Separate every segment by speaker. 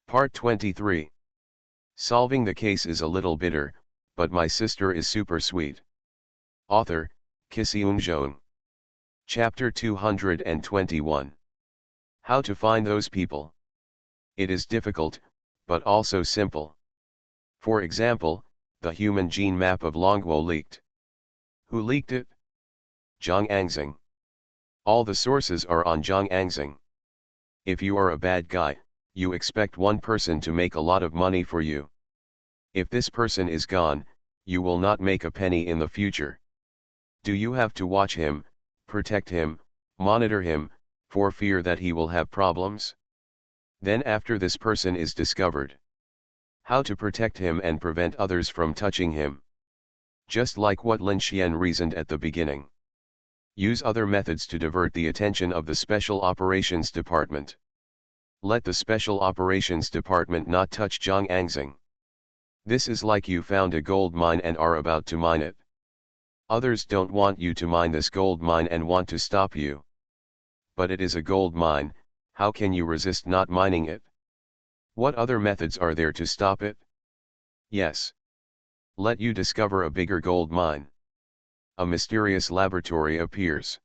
Speaker 1: Part 23. Solving the case is a little bitter, but my sister is super sweet. Author, Kisiun Jeon. Chapter 221. How to find those people. It is difficult, but also simple. For example, the human gene map of Longguo leaked. Who leaked it? Zhang Anxing. All the sources are on Zhang Anxing. If you are a bad guy, you expect one person to make a lot of money for you. If this person is gone, you will not make a penny in the future. Do you have to watch him, protect him, monitor him, for fear that he will have problems? Then after this person is discovered, how to protect him and prevent others from touching him? Just like what Lin Xian reasoned at the beginning. Use other methods to divert the attention of the Special Operations Department. Let the Special Operations Department not touch Zhang Anxing. This is like you found a gold mine and are about to mine it. Others don't want you to mine this gold mine and want to stop you. But it is a gold mine, how can you resist not mining it? What other methods are there to stop it? Yes. Let you discover a bigger gold mine. A mysterious laboratory appears.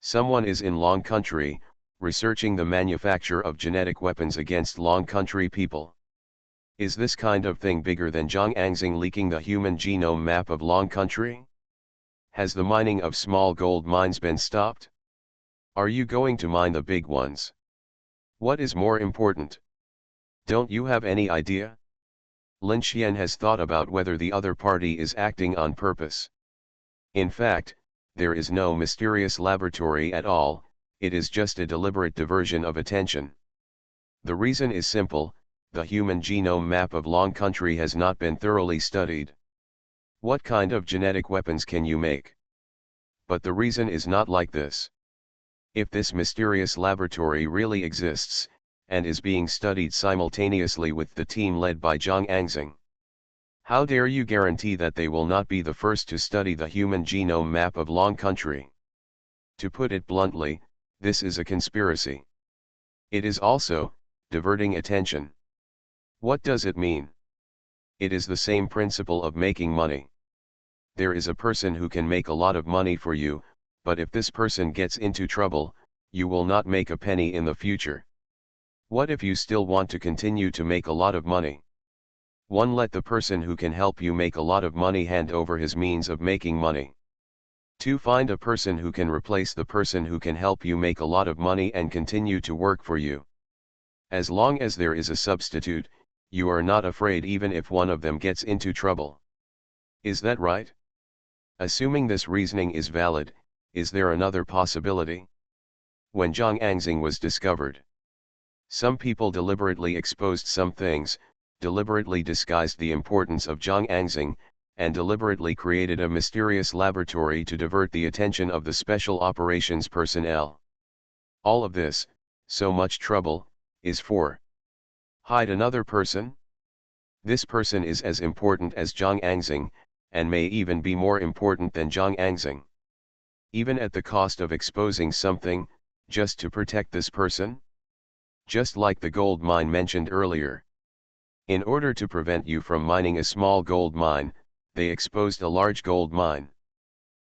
Speaker 1: Someone is in Long Country, researching the manufacture of genetic weapons against Long Country people. Is this kind of thing bigger than Zhang Anxing leaking the human genome map of Long Country? Has the mining of small gold mines been stopped? Are you going to mine the big ones? What is more important? Don't you have any idea? Lin Xian has thought about whether the other party is acting on purpose. In fact, there is no mysterious laboratory at all, it is just a deliberate diversion of attention. The reason is simple, the human genome map of Long Country has not been thoroughly studied. What kind of genetic weapons can you make? But the reason is not like this. If this mysterious laboratory really exists, and is being studied simultaneously with the team led by Zhang Anxing, how dare you guarantee that they will not be the first to study the human genome map of Long Country? To put it bluntly, this is a conspiracy. It is also diverting attention. What does it mean? It is the same principle of making money. There is a person who can make a lot of money for you, but if this person gets into trouble, you will not make a penny in the future. What if you still want to continue to make a lot of money? 1. Let the person who can help you make a lot of money hand over his means of making money. 2. Find a person who can replace the person who can help you make a lot of money and continue to work for you. As long as there is a substitute, you are not afraid even if one of them gets into trouble. Is that right? Assuming this reasoning is valid, is there another possibility? When Zhang Anxing was discovered, some people deliberately exposed some things, deliberately disguised the importance of Zhang Anxing, and deliberately created a mysterious laboratory to divert the attention of the special operations personnel. All of this, so much trouble, is for hide another person? This person is as important as Zhang Anxing, and may even be more important than Zhang Anxing. Even at the cost of exposing something, just to protect this person? Just like the gold mine mentioned earlier. In order to prevent you from mining a small gold mine, they exposed a large gold mine.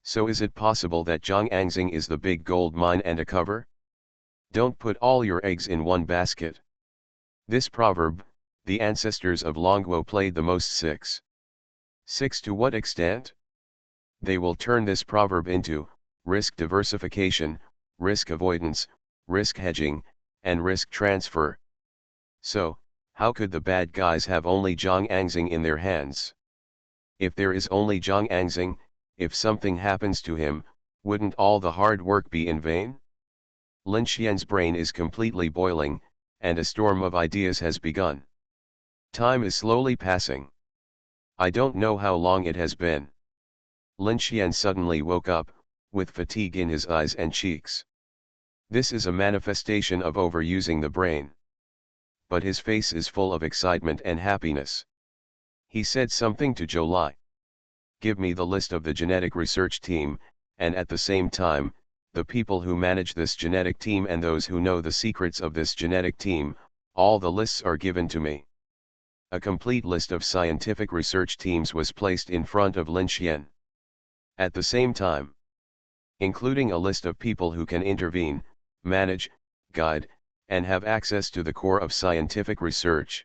Speaker 1: So is it possible that Zhang Anxing is the big gold mine and a cover? Don't put all your eggs in one basket. This proverb, the ancestors of Longguo played the most 6. 6 to what extent? They will turn this proverb into risk diversification, risk avoidance, risk hedging, and risk transfer. So, how could the bad guys have only Zhang Anxing in their hands? If there is only Zhang Anxing, if something happens to him, wouldn't all the hard work be in vain? Lin Xian's brain is completely boiling, and a storm of ideas has begun. Time is slowly passing. I don't know how long it has been. Lin Xian suddenly woke up, with fatigue in his eyes and cheeks. This is a manifestation of overusing the brain. But his face is full of excitement and happiness. He said something to Zhou Lai. Give me the list of the genetic research team, and at the same time, the people who manage this genetic team and those who know the secrets of this genetic team, All the lists are given to me. A complete list of scientific research teams was placed in front of Lin Xian. At the same time, including a list of people who can intervene, manage, guide, and have access to the core of scientific research.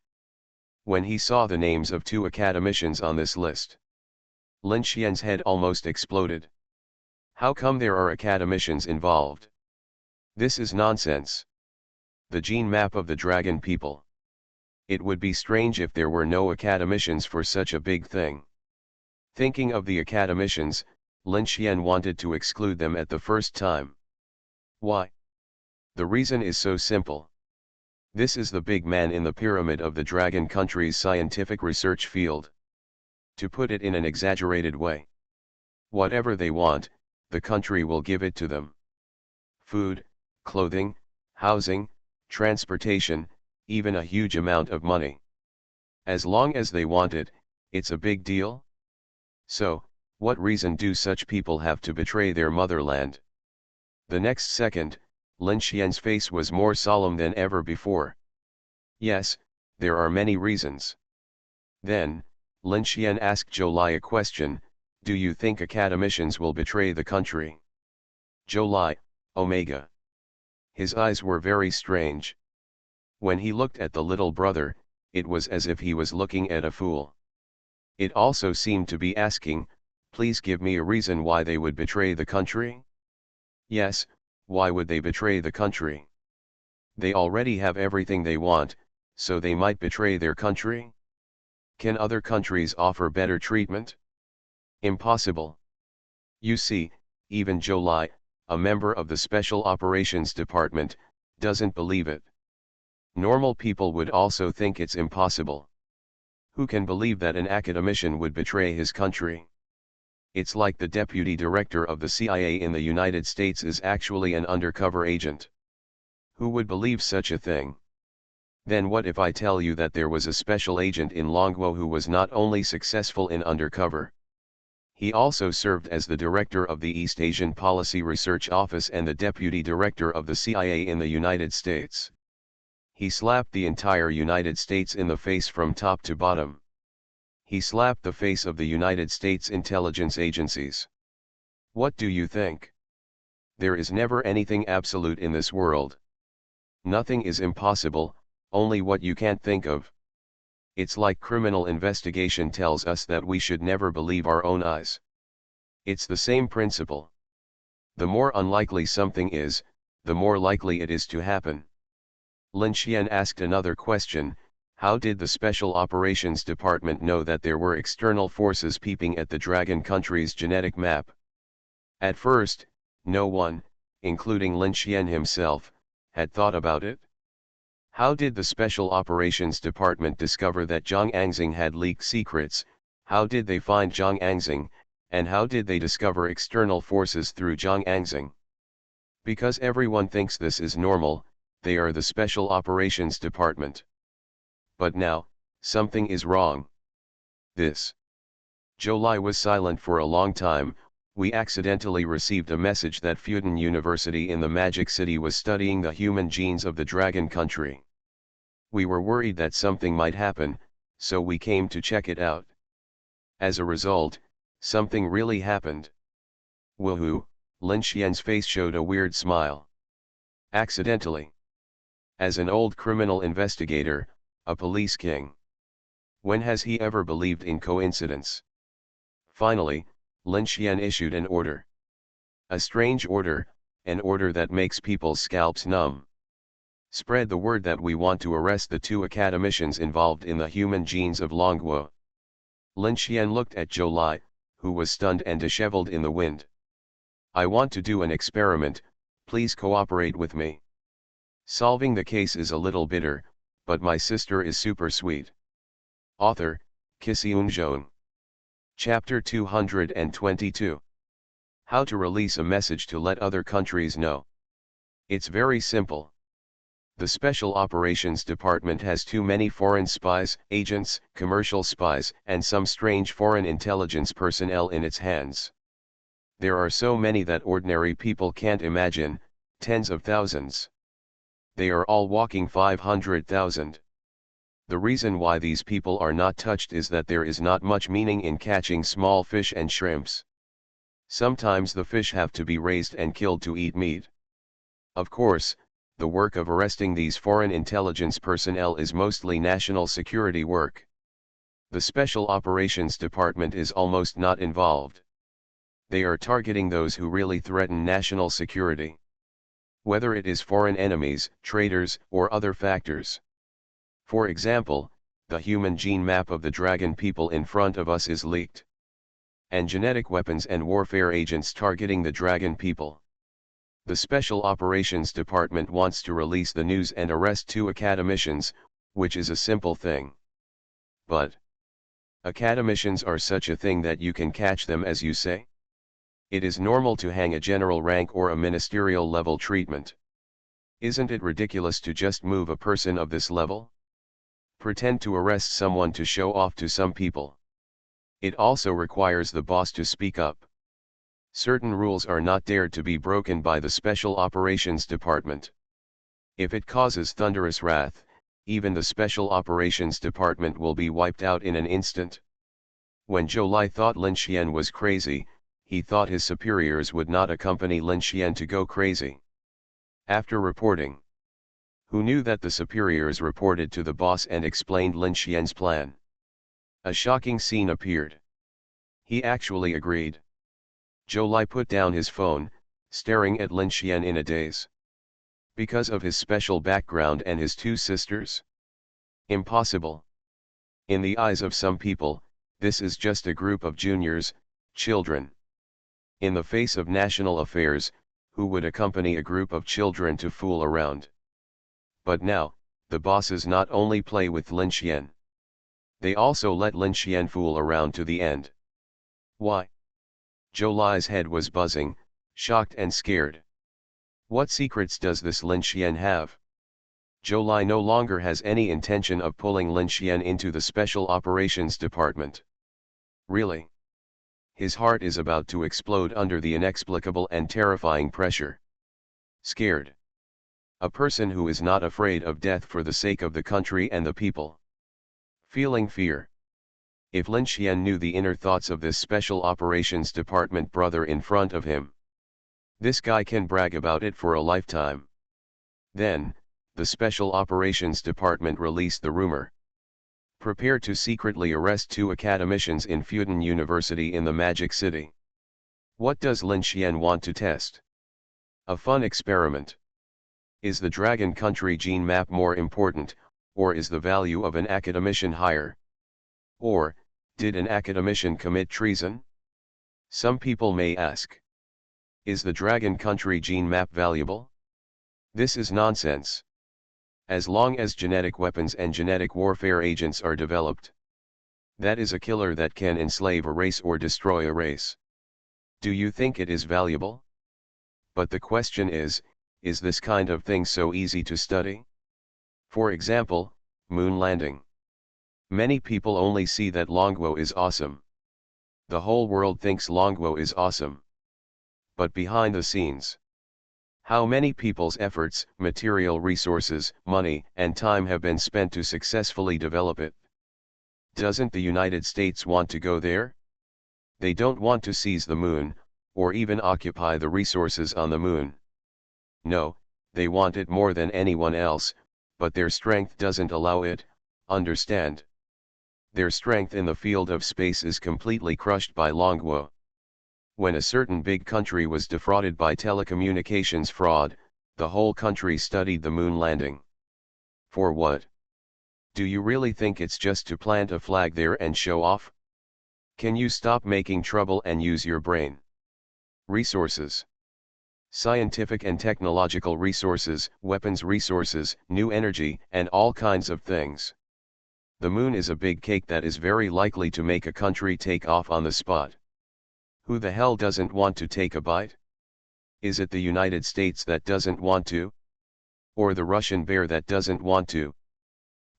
Speaker 1: When he saw the names of 2 academicians on this list, Lin Xian's head almost exploded. How come there are academicians involved? This is nonsense. The gene map of the dragon people. It would be strange if there were no academicians for such a big thing. Thinking of the academicians, Lin Xian wanted to exclude them at the first time. Why? The reason is so simple. This is the big man in the pyramid of the dragon country's scientific research field. To put it in an exaggerated way, whatever they want, the country will give it to them. Food, clothing, housing, transportation, even a huge amount of money. As long as they want it, it's a big deal. So, what reason do such people have to betray their motherland? The next second, Lin Xian's face was more solemn than ever before. Yes, there are many reasons. Then, Lin Xian asked Zhou Lai a question: do you think academicians will betray the country? Zhou Lai, Omega. His eyes were very strange. When he looked at the little brother, it was as if he was looking at a fool. It also seemed to be asking, please give me a reason why they would betray the country? Yes, why would they betray the country? They already have everything they want, so they might betray their country? Can other countries offer better treatment? Impossible. You see, even Zhou Lai, a member of the Special Operations Department, doesn't believe it. Normal people would also think it's impossible. Who can believe that an academician would betray his country? It's like the deputy director of the CIA in the United States is actually an undercover agent. Who would believe such a thing? Then what if I tell you that there was a special agent in Longguo who was not only successful in undercover? He also served as the director of the East Asian Policy Research Office and the deputy director of the CIA in the United States. He slapped the entire United States in the face from top to bottom. He slapped the face of the United States intelligence agencies. What do you think? There is never anything absolute in this world. Nothing is impossible, only what you can't think of. It's like criminal investigation tells us that we should never believe our own eyes. It's the same principle. The more unlikely something is, the more likely it is to happen. Lin Xian asked another question: how did the Special Operations Department know that there were external forces peeping at the dragon country's genetic map? At first, no one, including Lin Xian himself, had thought about it. How did the Special Operations Department discover that Zhang Angxing had leaked secrets? How did they find Zhang Angxing, and how did they discover external forces through Zhang Angxing? Because everyone thinks this is normal, they are the Special Operations Department. But now, something is wrong. This. Zhou Lai was silent for a long time. We accidentally received a message that Fudan University in the Magic City was studying the human genes of the dragon country. We were worried that something might happen, so we came to check it out. As a result, something really happened. Woohoo! Lin Xian's face showed a weird smile. Accidentally. As an old criminal investigator, a police king. When has he ever believed in coincidence? Finally, Lin Xian issued an order. A strange order, an order that makes people's scalps numb. Spread the word that we want to arrest the 2 academicians involved in the human genes of Longguo. Lin Xian looked at Zhou Lai, who was stunned and disheveled in the wind. I want to do an experiment, please cooperate with me. Solving the case is a little bitter, but my sister is super sweet. Author, Kisiun Zhong. Chapter 222. How to release a message to let other countries know. It's very simple. The Special Operations Department has too many foreign spies, agents, commercial spies, and some strange foreign intelligence personnel in its hands. There are so many that ordinary people can't imagine, tens of thousands. They are all walking 500,000. The reason why these people are not touched is that there is not much meaning in catching small fish and shrimps. Sometimes the fish have to be raised and killed to eat meat. Of course, the work of arresting these foreign intelligence personnel is mostly national security work. The Special Operations Department is almost not involved. They are targeting those who really threaten national security. Whether it is foreign enemies, traitors, or other factors. For example, the human gene map of the dragon people in front of us is leaked. And genetic weapons and warfare agents targeting the dragon people. The Special Operations Department wants to release the news and arrest 2 academicians, which is a simple thing. But academicians are such a thing that you can catch them, as you say? It is normal to hang a general rank or a ministerial level treatment. Isn't it ridiculous to just move a person of this level? Pretend to arrest someone to show off to some people. It also requires the boss to speak up. Certain rules are not dared to be broken by the Special Operations Department. If it causes thunderous wrath, even the Special Operations Department will be wiped out in an instant. When Zhou Lai thought Lin Xian was crazy, he thought his superiors would not accompany Lin Xian to go crazy. After reporting, who knew that the superiors reported to the boss and explained Lin Xian's plan? A shocking scene appeared. He actually agreed. Zhou Lai put down his phone, staring at Lin Xian in a daze. Because of his special background and his 2 sisters? Impossible. In the eyes of some people, this is just a group of juniors, children. In the face of national affairs, who would accompany a group of children to fool around? But now, the bosses not only play with Lin Xian. They also let Lin Xian fool around to the end. Why? Zhou Lai's head was buzzing, shocked and scared. What secrets does this Lin Xian have? Zhou Lai no longer has any intention of pulling Lin Xian into the Special Operations Department. Really? His heart is about to explode under the inexplicable and terrifying pressure. Scared. A person who is not afraid of death for the sake of the country and the people. Feeling fear. If Lin Xian knew the inner thoughts of this Special Operations Department brother in front of him, this guy can brag about it for a lifetime. Then, the Special Operations Department released the rumor. Prepare to secretly arrest 2 academicians in Fudan University in the Magic City. What does Lin Xian want to test? A fun experiment. Is the Dragon Country gene map more important, or is the value of an academician higher? Or, did an academician commit treason? Some people may ask. Is the Dragon Country gene map valuable? This is nonsense. As long as genetic weapons and genetic warfare agents are developed, that is a killer that can enslave a race or destroy a race. Do you think it is valuable? But the question is this kind of thing so easy to study? For example, moon landing. Many people only see that Longguo is awesome. The whole world thinks Longguo is awesome. But behind the scenes, how many people's efforts, material resources, money, and time have been spent to successfully develop it? Doesn't the United States want to go there? They don't want to seize the moon, or even occupy the resources on the moon. No, they want it more than anyone else, but their strength doesn't allow it, understand? Their strength in the field of space is completely crushed by Longguo. When a certain big country was defrauded by telecommunications fraud, the whole country studied the moon landing. For what? Do you really think it's just to plant a flag there and show off? Can you stop making trouble and use your brain? Resources. Scientific and technological resources, weapons resources, new energy, and all kinds of things. The moon is a big cake that is very likely to make a country take off on the spot. Who the hell doesn't want to take a bite? Is it the United States that doesn't want to? Or the Russian bear that doesn't want to?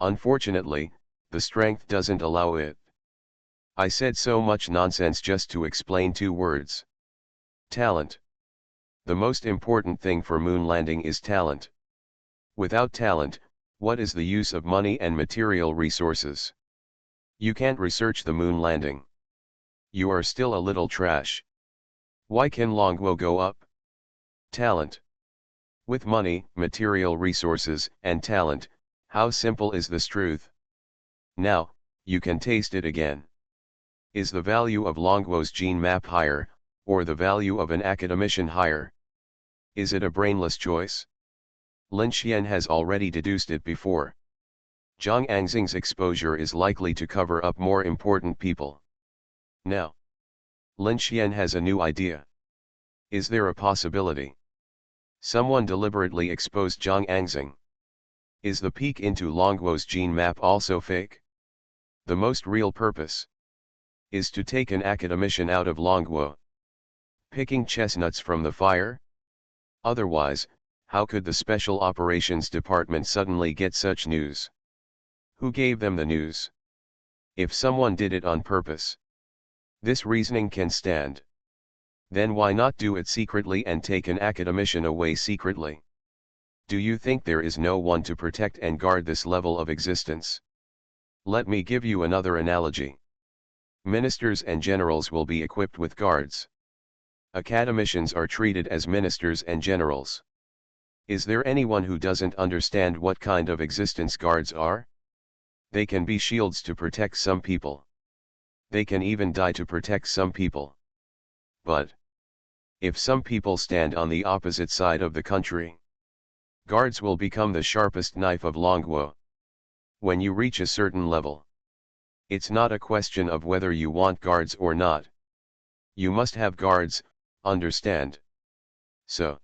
Speaker 1: Unfortunately, the strength doesn't allow it. I said so much nonsense just to explain 2 words. Talent. The most important thing for moon landing is talent. Without talent, what is the use of money and material resources? You can't research the moon landing. You are still a little trash. Why can Longwo go up? Talent. With money, material resources, and talent, how simple is this truth? Now, you can taste it again. Is the value of Longwo's gene map higher, or the value of an academician higher? Is it a brainless choice? Lin Xian has already deduced it before. Zhang Angxing's exposure is likely to cover up more important people. Now, Lin Xian has a new idea. Is there a possibility someone deliberately exposed Zhang Angxing? Is the peek into Longwo's gene map also fake? The most real purpose is to take an academician out of Longwo. Picking chestnuts from the fire? Otherwise, how could the Special Operations Department suddenly get such news? Who gave them the news? If someone did it on purpose, this reasoning can stand. Then why not do it secretly and take an academician away secretly? Do you think there is no one to protect and guard this level of existence? Let me give you another analogy. Ministers and generals will be equipped with guards. Academicians are treated as ministers and generals. Is there anyone who doesn't understand what kind of existence guards are? They can be shields to protect some people. They can even die to protect some people. But if some people stand on the opposite side of the country, guards will become the sharpest knife of Longwo. When you reach a certain level, it's not a question of whether you want guards or not. You must have guards, understand? So,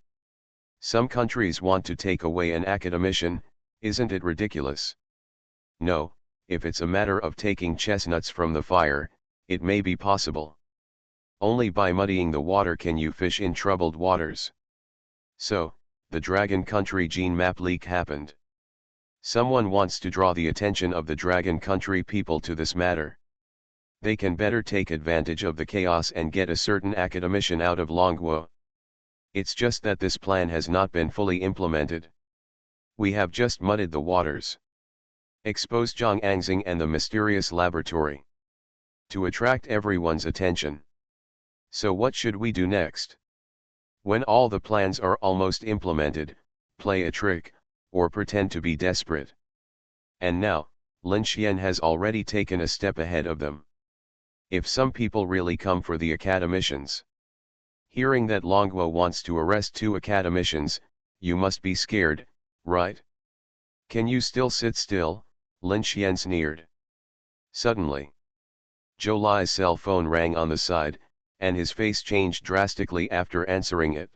Speaker 1: some countries want to take away an academician, isn't it ridiculous? No, if it's a matter of taking chestnuts from the fire, it may be possible. Only by muddying the water can you fish in troubled waters. So, the Dragon Country gene map leak happened. Someone wants to draw the attention of the Dragon Country people to this matter. They can better take advantage of the chaos and get a certain academician out of Longwo. It's just that this plan has not been fully implemented. We have just muddied the waters. Exposed Zhang Angxing and the mysterious laboratory. To attract everyone's attention. So what should we do next? When all the plans are almost implemented, play a trick, or pretend to be desperate. And now, Lin Xian has already taken a step ahead of them. If some people really come for the academicians, hearing that Longwo wants to arrest 2 academicians, you must be scared, right? Can you still sit still? Lin Xian sneered. Suddenly, Zhou Lai's cell phone rang on the side, and his face changed drastically after answering it.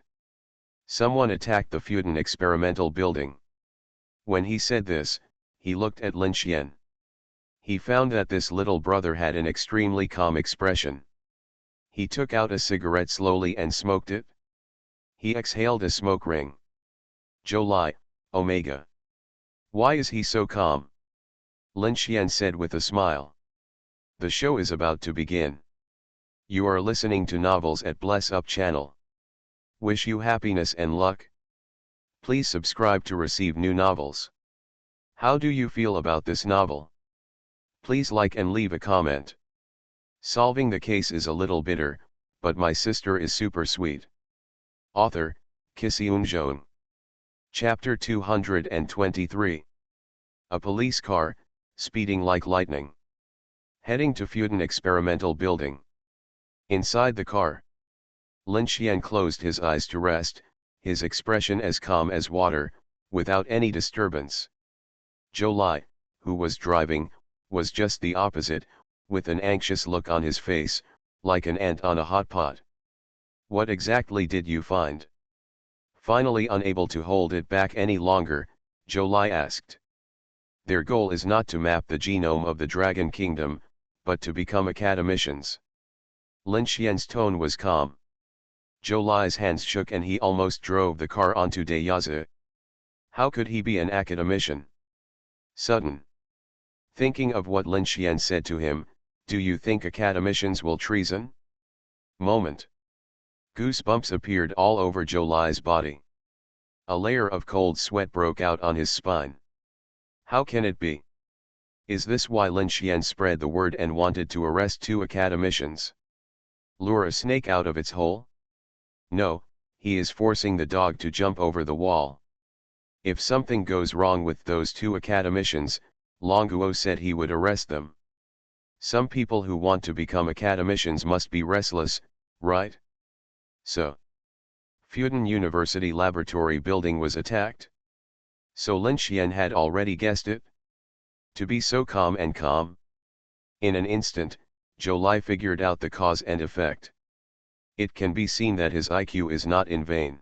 Speaker 1: Someone attacked the Fudan experimental building. When he said this, he looked at Lin Xian. He found that this little brother had an extremely calm expression. He took out a cigarette slowly and smoked it. He exhaled a smoke ring. Zhou Lai, Omega. Why is he so calm? Lin Xian said with a smile. The show is about to begin. You are listening to Novels at Bless Up channel. Wish you happiness and luck. Please subscribe to receive new novels. How do you feel about this novel? Please like and leave a comment. Solving the case is a little bitter, but my sister is super sweet. Author, Kisiun Zhong. Chapter 223. A police car, speeding like lightning. Heading to Fudan experimental building. Inside the car, Lin Xian closed his eyes to rest, his expression as calm as water, without any disturbance. Zhou Lai, who was driving, was just the opposite, with an anxious look on his face, like an ant on a hot pot. What exactly did you find? Finally unable to hold it back any longer, Zhou Lai asked. Their goal is not to map the genome of the Dragon Kingdom, but to become academicians. Lin Xian's tone was calm. Zhou Lai's hands shook and he almost drove the car onto Deyazi. How could he be an academician? Sudden. Thinking of what Lin Xian said to him, do you think academicians will treason? Moment. Goosebumps appeared all over Zhou Lai's body. A layer of cold sweat broke out on his spine. How can it be? Is this why Lin Xian spread the word and wanted to arrest 2 academicians? Lure a snake out of its hole? No, he is forcing the dog to jump over the wall. If something goes wrong with those 2 academicians, Longuo said he would arrest them. Some people who want to become academicians must be restless, right? So, Fudan University laboratory building was attacked. So Lin Xian had already guessed it? To be so calm and calm? In an instant, Zhou Lai figured out the cause and effect. It can be seen that his IQ is not in vain.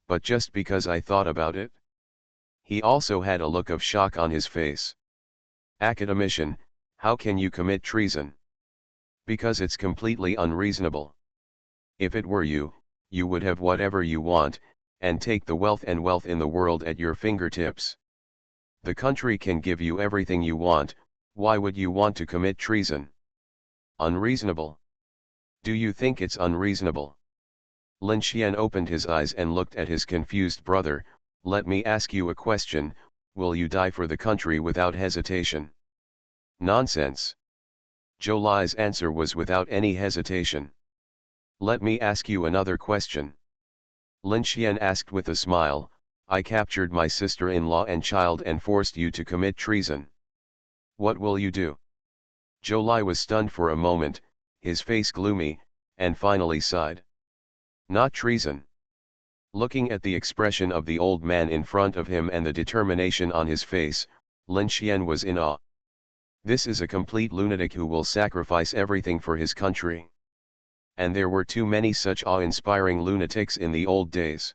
Speaker 1: But just because I thought about it? He also had a look of shock on his face. Academician, how can you commit treason? Because it's completely unreasonable. If it were you, you would have whatever you want, and take the wealth in the world at your fingertips. The country can give you everything you want, why would you want to commit treason? Unreasonable. Do you think it's unreasonable? Lin Xian opened his eyes and looked at his confused brother. Let me ask you a question, will you die for the country without hesitation? Nonsense. Zhou Lai's answer was without any hesitation. Let me ask you another question. Lin Xian asked with a smile, I captured my sister-in-law and child and forced you to commit treason. What will you do? Zhou Lai was stunned for a moment, his face gloomy, and finally sighed. Not treason. Looking at the expression of the old man in front of him and the determination on his face, Lin Xian was in awe. This is a complete lunatic who will sacrifice everything for his country. And there were too many such awe-inspiring lunatics in the old days.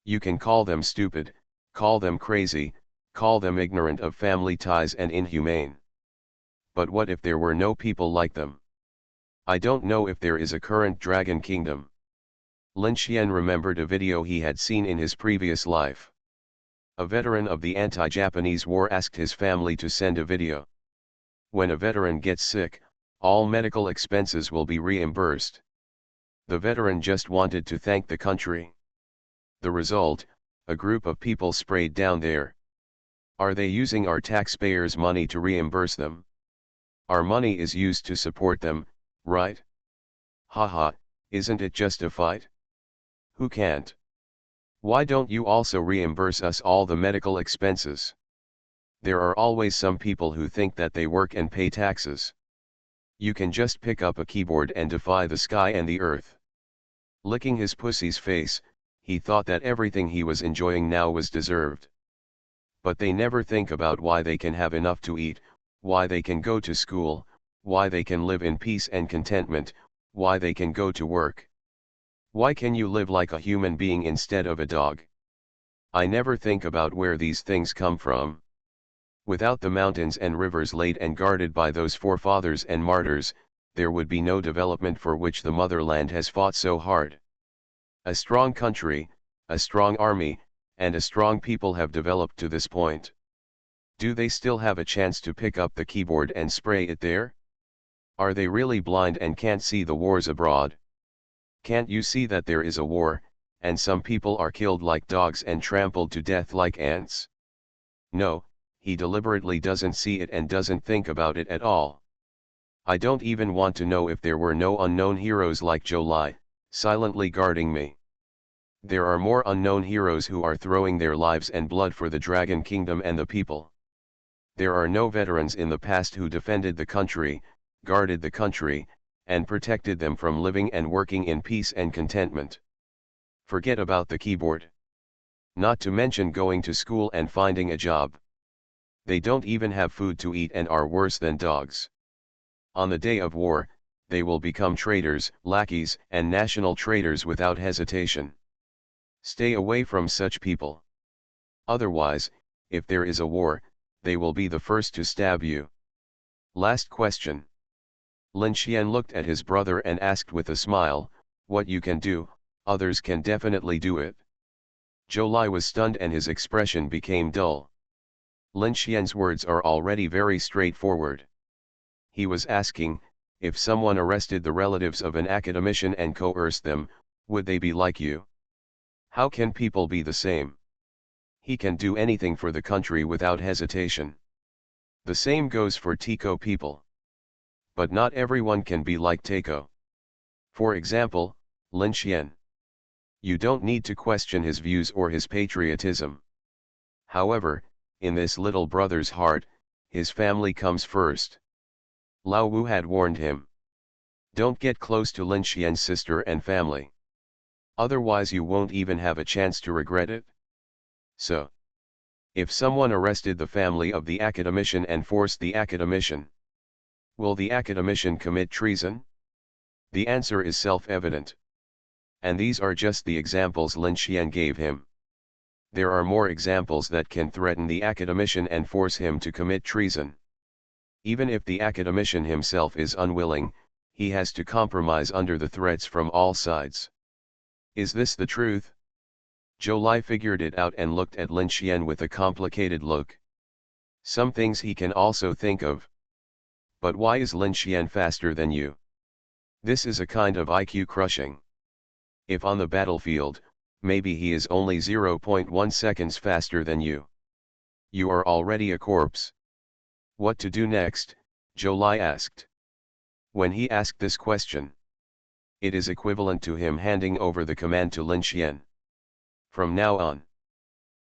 Speaker 1: You can call them stupid, call them crazy, call them ignorant of family ties and inhumane. But what if there were no people like them? I don't know if there is a current dragon kingdom. Lin Xian remembered a video he had seen in his previous life. A veteran of the anti-Japanese war asked his family to send a video. When a veteran gets sick, all medical expenses will be reimbursed. The veteran just wanted to thank the country. The result, a group of people sprayed down there. Are they using our taxpayers' money to reimburse them? Our money is used to support them, right? Haha, isn't it justified? Who can't? Why don't you also reimburse us all the medical expenses? There are always some people who think that they work and pay taxes. You can just pick up a keyboard and defy the sky and the earth. Licking his pussy's face, he thought that everything he was enjoying now was deserved. But they never think about why they can have enough to eat, why they can go to school, why they can live in peace and contentment, why they can go to work. Why can you live like a human being instead of a dog? I never think about where these things come from. Without the mountains and rivers laid and guarded by those forefathers and martyrs, there would be no development for which the motherland has fought so hard. A strong country, a strong army, and a strong people have developed to this point. Do they still have a chance to pick up the keyboard and spray it there? Are they really blind and can't see the wars abroad? Can't you see that there is a war, and some people are killed like dogs and trampled to death like ants? No, he deliberately doesn't see it and doesn't think about it at all. I don't even want to know if there were no unknown heroes like Zhou Lai, silently guarding me. There are more unknown heroes who are throwing their lives and blood for the Dragon Kingdom and the people. There are no veterans in the past who defended the country, guarded the country, and protected them from living and working in peace and contentment. Forget about the keyboard. Not to mention going to school and finding a job. They don't even have food to eat and are worse than dogs. On the day of war, they will become traitors, lackeys, and national traitors without hesitation. Stay away from such people. Otherwise, if there is a war, they will be the first to stab you. Last question. Lin Xian looked at his brother and asked with a smile, what you can do, others can definitely do it. Zhou Lai was stunned and his expression became dull. Lin Xian's words are already very straightforward. He was asking, if someone arrested the relatives of an academician and coerced them, would they be like you? How can people be the same? He can do anything for the country without hesitation. The same goes for Tico people. But not everyone can be like Teiko. For example, Lin Xian. You don't need to question his views or his patriotism. However, in this little brother's heart, his family comes first. Lao Wu had warned him. Don't get close to Lin Xian's sister and family. Otherwise you won't even have a chance to regret it. So, if someone arrested the family of the academician and forced the academician, will the academician commit treason? The answer is self-evident. And these are just the examples Lin Xian gave him. There are more examples that can threaten the academician and force him to commit treason. Even if the academician himself is unwilling, he has to compromise under the threats from all sides. Is this the truth? Zhou Lai figured it out and looked at Lin Xian with a complicated look. Some things he can also think of. But why is Lin Xian faster than you? This is a kind of IQ crushing. If on the battlefield, maybe he is only 0.1 seconds faster than you. You are already a corpse. What to do next? Zhou Lai asked. When he asked this question, it is equivalent to him handing over the command to Lin Xian. From now on,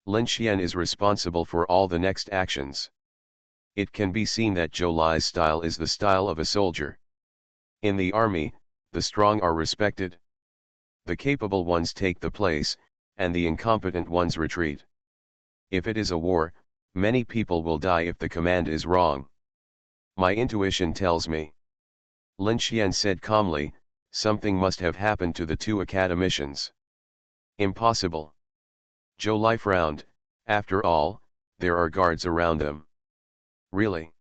Speaker 1: Lin Xian is responsible for all the next actions. It can be seen that Zhou Lai's style is the style of a soldier. In the army, the strong are respected. The capable ones take the place, and the incompetent ones retreat. If it is a war, many people will die if the command is wrong. My intuition tells me. Lin Xian said calmly, something must have happened to the two academicians. Impossible. Zhou Lai frowned, after all, there are guards around them. Really?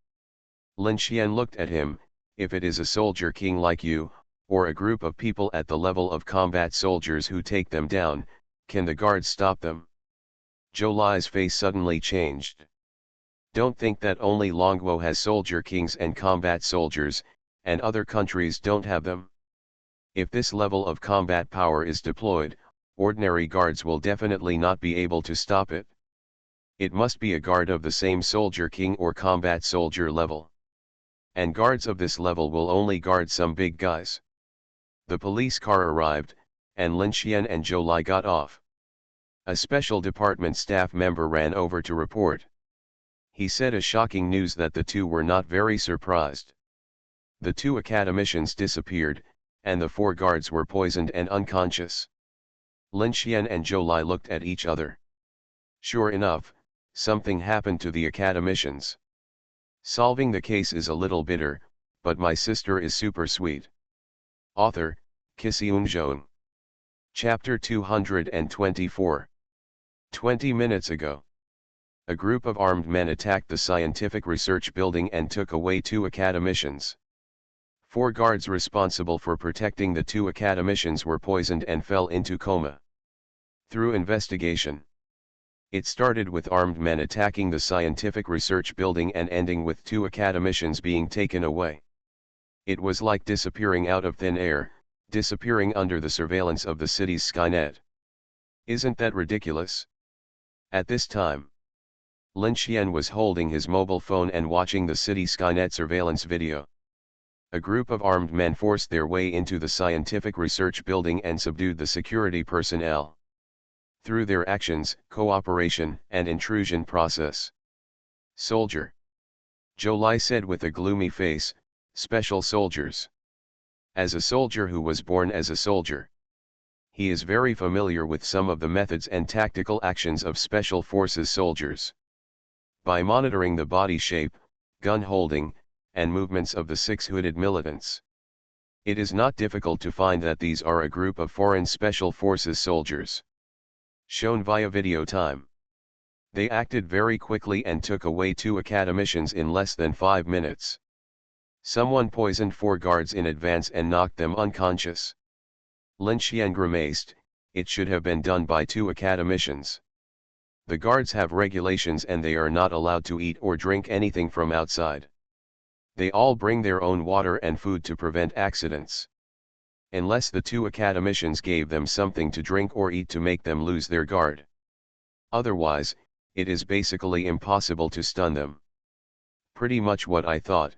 Speaker 1: Lin Xian looked at him, if it is a soldier king like you, or a group of people at the level of combat soldiers who take them down, can the guards stop them? Zhou Lai's face suddenly changed. Don't think that only Longguo has soldier kings and combat soldiers, and other countries don't have them. If this level of combat power is deployed, ordinary guards will definitely not be able to stop it. It must be a guard of the same soldier king or combat soldier level. And guards of this level will only guard some big guys. The police car arrived, and Lin Xian and Zhou Lai got off. A special department staff member ran over to report. He said a shocking news that the two were not very surprised. The two academicians disappeared, and the 4 guards were poisoned and unconscious. Lin Xian and Zhou Lai looked at each other. Sure enough, something happened to the academicians. Solving the case is a little bitter, but my sister is super sweet. Author, Kisiun. Chapter 224. 20 minutes ago. A group of armed men attacked the scientific research building and took away 2 academicians. 4 guards responsible for protecting the 2 academicians were poisoned and fell into coma. Through investigation, it started with armed men attacking the scientific research building and ending with 2 academicians being taken away. It was like disappearing out of thin air, disappearing under the surveillance of the city's Skynet. Isn't that ridiculous? At this time, Lin Xian was holding his mobile phone and watching the city Skynet surveillance video. A group of armed men forced their way into the scientific research building and subdued the security personnel. Through their actions, cooperation, and intrusion process. Soldier. Zhou Lai said with a gloomy face, special soldiers. As a soldier who was born as a soldier, he is very familiar with some of the methods and tactical actions of special forces soldiers. By monitoring the body shape, gun holding, and movements of the 6 hooded militants, it is not difficult to find that these are a group of foreign special forces soldiers. Shown via video time. They acted very quickly and took away 2 academicians in less than 5 minutes. Someone poisoned 4 guards in advance and knocked them unconscious. Lin Xian grimaced, it should have been done by 2 academicians. The guards have regulations and they are not allowed to eat or drink anything from outside. They all bring their own water and food to prevent accidents. Unless the two academicians gave them something to drink or eat to make them lose their guard. Otherwise, it is basically impossible to stun them. Pretty much what I thought.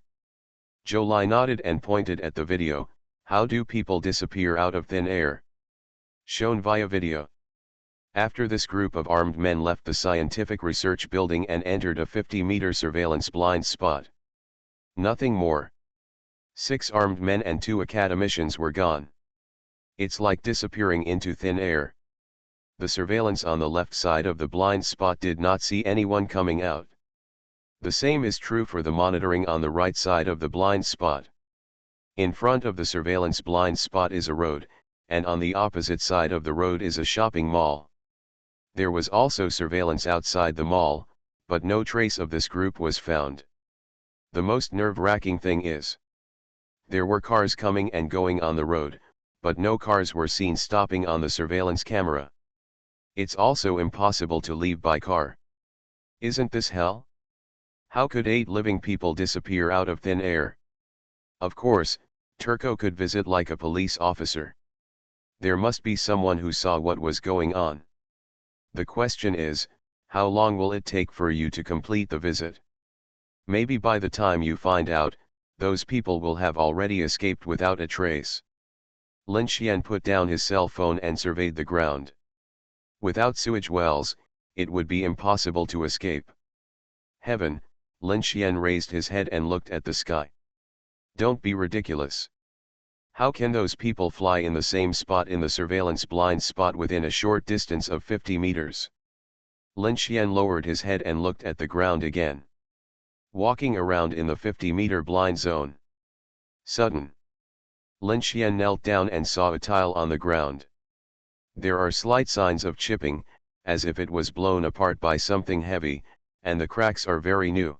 Speaker 1: Jolie nodded and pointed at the video. How do people disappear out of thin air? Shown via video. After this group of armed men left the scientific research building and entered a 50-meter surveillance blind spot. Nothing more. 6 armed men and 2 academicians were gone. It's like disappearing into thin air. The surveillance on the left side of the blind spot did not see anyone coming out. The same is true for the monitoring on the right side of the blind spot. In front of the surveillance blind spot is a road, and on the opposite side of the road is a shopping mall. There was also surveillance outside the mall, but no trace of this group was found. The most nerve-wracking thing is, there were cars coming and going on the road, but no cars were seen stopping on the surveillance camera. It's also impossible to leave by car. Isn't this hell? How could 8 living people disappear out of thin air? Of course, Turco could visit like a police officer. There must be someone who saw what was going on. The question is, how long will it take for you to complete the visit? Maybe by the time you find out, those people will have already escaped without a trace. Lin Xian put down his cell phone and surveyed the ground. Without sewage wells, it would be impossible to escape. Heaven, Lin Xian raised his head and looked at the sky. Don't be ridiculous. How can those people fly in the same spot in the surveillance blind spot within a short distance of 50 meters? Lin Xian lowered his head and looked at the ground again. Walking around in the 50-meter blind zone. Sudden. Lin Xian knelt down and saw a tile on the ground. There are slight signs of chipping, as if it was blown apart by something heavy, and the cracks are very new.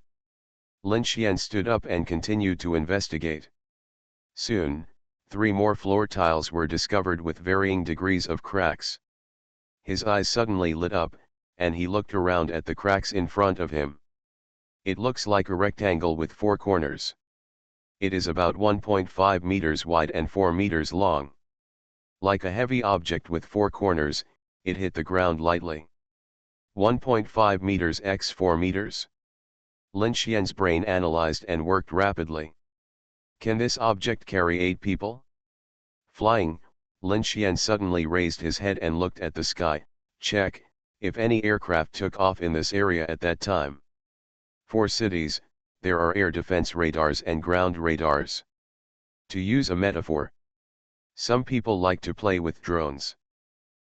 Speaker 1: Lin Xian stood up and continued to investigate. Soon, 3 more floor tiles were discovered with varying degrees of cracks. His eyes suddenly lit up, and he looked around at the cracks in front of him. It looks like a rectangle with 4 corners. It is about 1.5 meters wide and 4 meters long. Like a heavy object with 4 corners, it hit the ground lightly. 1.5 meters x 4 meters. Lin Xian's brain analyzed and worked rapidly. Can this object carry 8 people? Flying, Lin Xian suddenly raised his head and looked at the sky. Check, if any aircraft took off in this area at that time. For cities, there are air defense radars and ground radars. To use a metaphor, some people like to play with drones.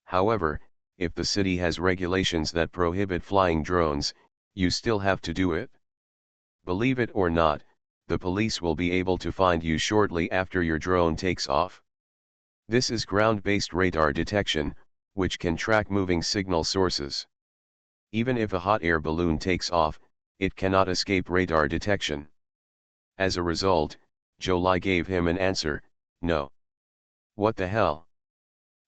Speaker 1: However, if the city has regulations that prohibit flying drones, you still have to do it. Believe it or not, the police will be able to find you shortly after your drone takes off. This is ground-based radar detection, which can track moving signal sources. Even if a hot air balloon takes off, it cannot escape radar detection. As a result, Jolie gave him an answer, no. What the hell?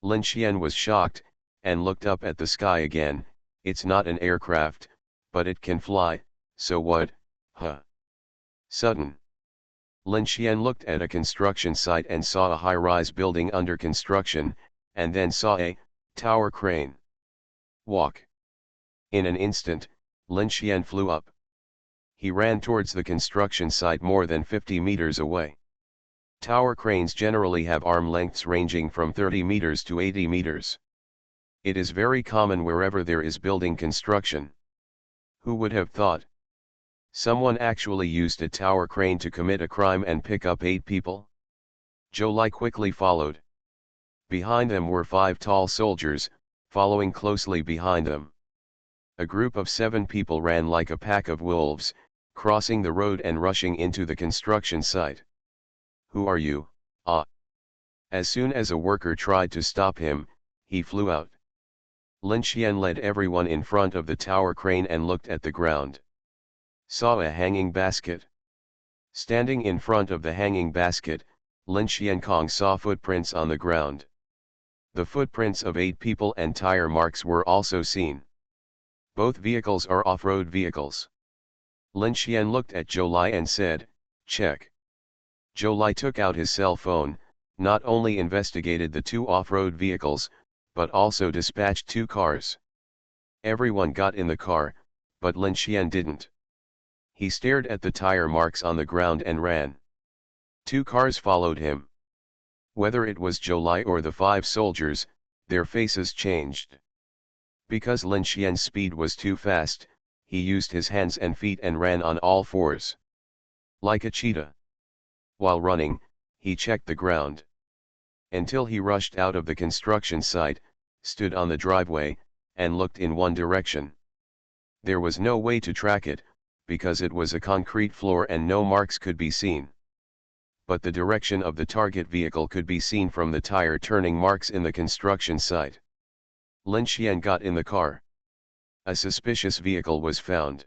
Speaker 1: Lin Xian was shocked, and looked up at the sky again. It's not an aircraft, but it can fly, so what, huh? Sudden. Lin Xian looked at a construction site and saw a high-rise building under construction, and then saw a tower crane. Walk. In an instant, Lin Xian flew up. He ran towards the construction site more than 50 meters away. Tower cranes generally have arm lengths ranging from 30 meters to 80 meters. It is very common wherever there is building construction. Who would have thought? Someone actually used a tower crane to commit a crime and pick up 8 people? Jolie quickly followed. Behind them were 5 tall soldiers, following closely behind them. A group of 7 people ran like a pack of wolves, crossing the road and rushing into the construction site. Who are you? Ah! As soon as a worker tried to stop him, he flew out. Lin Xian led everyone in front of the tower crane and looked at the ground. Saw a hanging basket. Standing in front of the hanging basket, Lin Xiankong saw footprints on the ground. The footprints of 8 people and tire marks were also seen. Both vehicles are off-road vehicles. Lin Xian looked at Jolie and said, check. Jolie took out his cell phone, not only investigated the 2 off-road vehicles, but also dispatched 2 cars. Everyone got in the car, but Lin Xian didn't. He stared at the tire marks on the ground and ran. 2 cars followed him. Whether it was Zhou or the 5 soldiers, their faces changed. Because Lin Xian's speed was too fast, he used his hands and feet and ran on all fours. Like a cheetah. While running, he checked the ground. Until he rushed out of the construction site, stood on the driveway, and looked in one direction. There was no way to track it, because it was a concrete floor and no marks could be seen. But the direction of the target vehicle could be seen from the tire turning marks in the construction site. Lin Xian got in the car. A suspicious vehicle was found.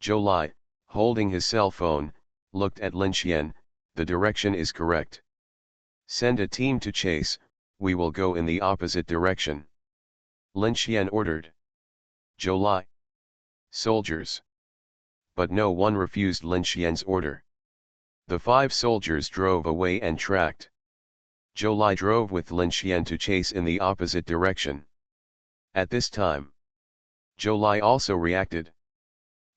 Speaker 1: Zhou Lai, holding his cell phone, looked at Lin Xian. The direction is correct. Send a team to chase, we will go in the opposite direction. Lin Xian ordered. Zhou Lai. Soldiers. But no one refused Lin Xian's order. The 5 soldiers drove away and tracked. Zhou Lai drove with Lin Xian to chase in the opposite direction. At this time, Zhou Lai also reacted.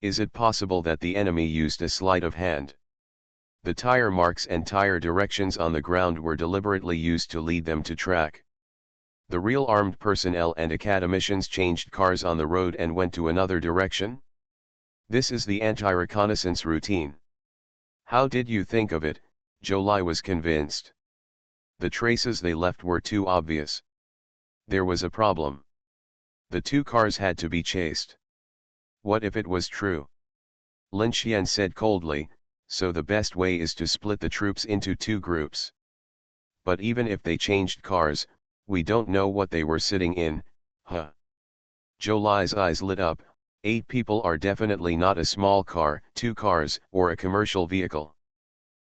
Speaker 1: Is it possible that the enemy used a sleight of hand? The tire marks and tire directions on the ground were deliberately used to lead them to track. The real armed personnel and academicians changed cars on the road and went to another direction? This is the anti-reconnaissance routine. How did you think of it? Zhou Lai was convinced. The traces they left were too obvious. There was a problem. The 2 cars had to be chased. What if it was true? Lin Xian said coldly, so the best way is to split the troops into 2 groups. But even if they changed cars, we don't know what they were sitting in, huh? Zhou Lai's eyes lit up. 8 people are definitely not a small car, 2 cars, or a commercial vehicle.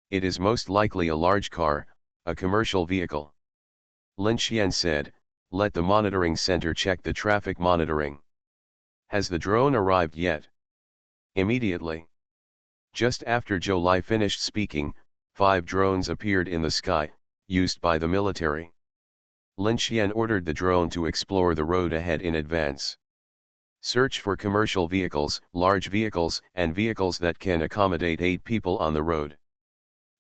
Speaker 1: It is most likely a large car, a commercial vehicle. Lin Xian said, let the monitoring center check the traffic monitoring. Has the drone arrived yet? Immediately. Just after Zhou Lai finished speaking, 5 drones appeared in the sky, used by the military. Lin Xian ordered the drone to explore the road ahead in advance. Search for commercial vehicles, large vehicles, and vehicles that can accommodate 8 people on the road.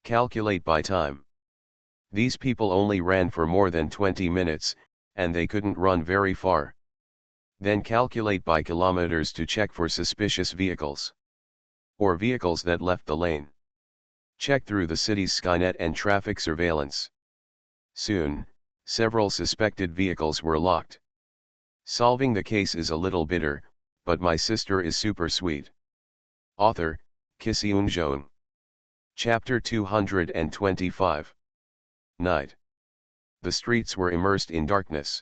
Speaker 1: Calculate by time. These people only ran for more than 20 minutes, and they couldn't run very far. Then calculate by kilometers to check for suspicious vehicles. Or vehicles that left the lane. Check through the city's Skynet and traffic surveillance. Soon, several suspected vehicles were locked. Solving the case is a little bitter, but my sister is super sweet. Author, Kisiun. Chapter 225. Night. The streets were immersed in darkness.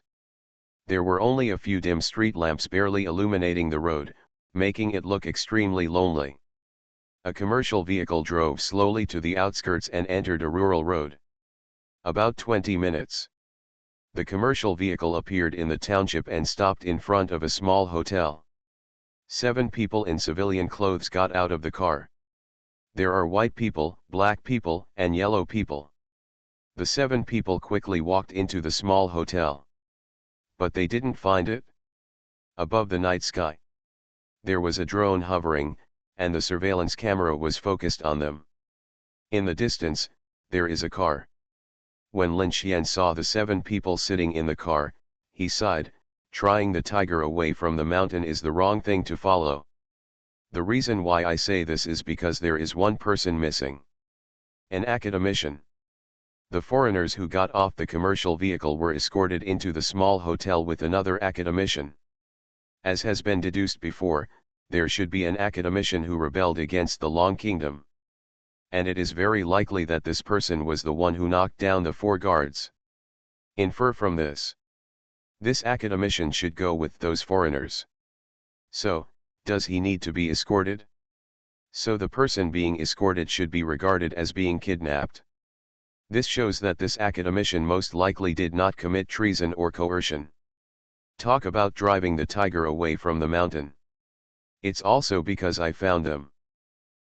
Speaker 1: There were only a few dim street lamps barely illuminating the road, making it look extremely lonely. A commercial vehicle drove slowly to the outskirts and entered a rural road. About 20 minutes. The commercial vehicle appeared in the township and stopped in front of a small hotel. 7 people in civilian clothes got out of the car. There are white people, black people, and yellow people. The 7 people quickly walked into the small hotel. But they didn't find it. Above the night sky, there was a drone hovering, and the surveillance camera was focused on them. In the distance, there is a car. When Lin Xian saw the 7 people sitting in the car, he sighed, trying the tiger away from the mountain is the wrong thing to follow. The reason why I say this is because there is one person missing. An academician. The foreigners who got off the commercial vehicle were escorted into the small hotel with another academician. As has been deduced before, there should be an academician who rebelled against the Long Kingdom. And it is very likely that this person was the one who knocked down the 4 guards. Infer from this. This academician should go with those foreigners. So, does he need to be escorted? So the person being escorted should be regarded as being kidnapped. This shows that this academician most likely did not commit treason or coercion. Talk about driving the tiger away from the mountain. It's also because I found them.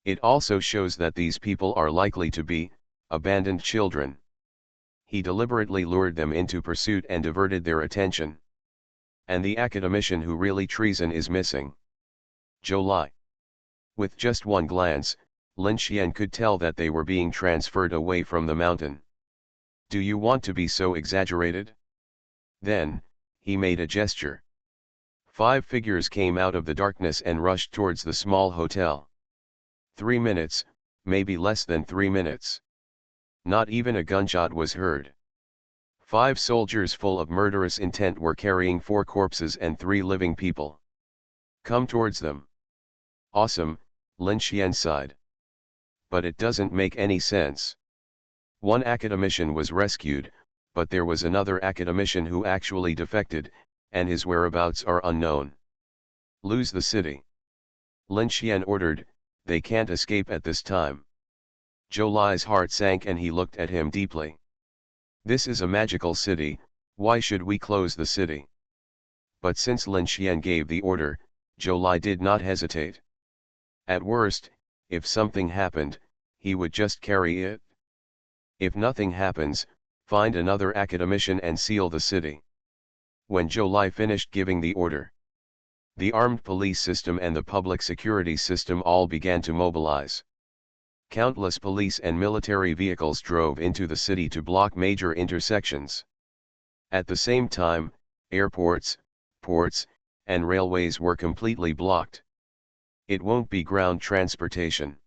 Speaker 1: It also shows that these people are likely to be abandoned children. he deliberately lured them into pursuit and diverted their attention. And the academician who really treason is missing. July. With just one glance, Lin Xian could tell that they were being transferred away from the mountain. Do you want to be so exaggerated? Then, he made a gesture. 5 figures came out of the darkness and rushed towards the small hotel. 3 minutes, maybe less than 3 minutes. Not even a gunshot was heard. 5 soldiers full of murderous intent were carrying 4 corpses and 3 living people. Come towards them. Awesome, Lin Xian sighed. But it doesn't make any sense. One academician was rescued, but there was another academician who actually defected, and his whereabouts are unknown. Lose the city. Lin Xian ordered, they can't escape at this time. Zhou Lai's heart sank and he looked at him deeply. This is a magical city, why should we close the city? But since Lin Xian gave the order, Zhou Lai did not hesitate. At worst, if something happened, he would just carry it. If nothing happens, find another academician and seal the city. When Zhou Lai finished giving the order, the armed police system and the public security system all began to mobilize. Countless police and military vehicles drove into the city to block major intersections. At the same time, airports, ports, and railways were completely blocked. It won't be ground transportation.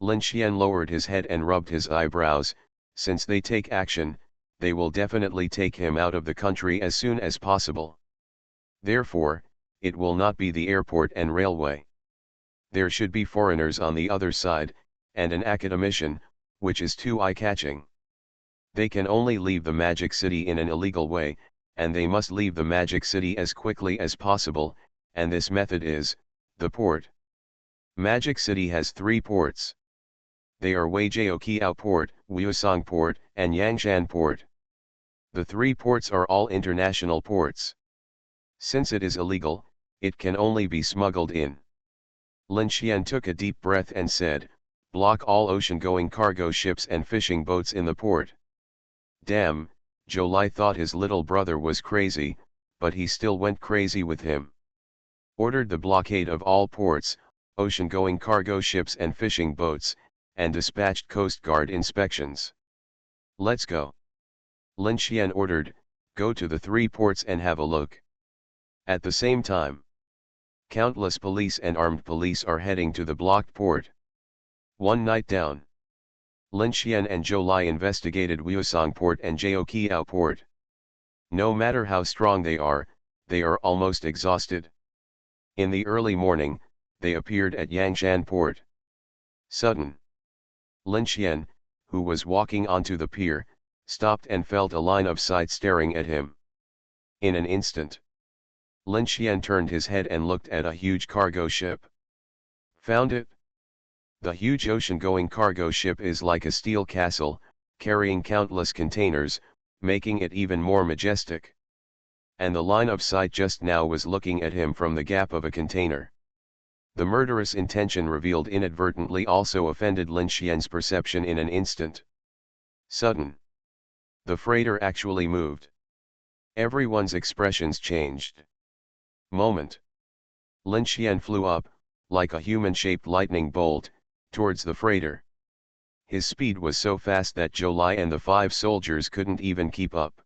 Speaker 1: Lin Xian lowered his head and rubbed his eyebrows. Since they take action, they will definitely take him out of the country as soon as possible. Therefore, it will not be the airport and railway. There should be foreigners on the other side, and an academician, which is too eye-catching. They can only leave the Magic City in an illegal way, and they must leave the Magic City as quickly as possible, and this method is, the port. Magic City has 3 ports. They are Weijiao Port, Wuisang Port, and Yangshan Port. The 3 ports are all international ports. Since it is illegal, it can only be smuggled in. Lin Xian took a deep breath and said, block all ocean-going cargo ships and fishing boats in the port. Damn, Zhou Lai thought his little brother was crazy, but he still went crazy with him. Ordered the blockade of all ports, ocean-going cargo ships and fishing boats, and dispatched Coast Guard inspections. Let's go. Lin Xian ordered, go to the 3 ports and have a look. At the same time, countless police and armed police are heading to the blocked port. One night down, Lin Xian and Zhou Lai investigated Wuisang Port and Jiaoqiao Port. No matter how strong they are almost exhausted. In the early morning, they appeared at Yangshan Port. Sudden. Lin Xian, who was walking onto the pier, stopped and felt a line of sight staring at him. In an instant, Lin Xian turned his head and looked at a huge cargo ship. Found it? The huge ocean-going cargo ship is like a steel castle, carrying countless containers, making it even more majestic. And the line of sight just now was looking at him from the gap of a container. The murderous intention revealed inadvertently also offended Lin Xian's perception in an instant. Sudden. The freighter actually moved. Everyone's expressions changed. Moment. Lin Xian flew up, like a human-shaped lightning bolt, towards the freighter. His speed was so fast that Zhou Lai and the 5 soldiers couldn't even keep up.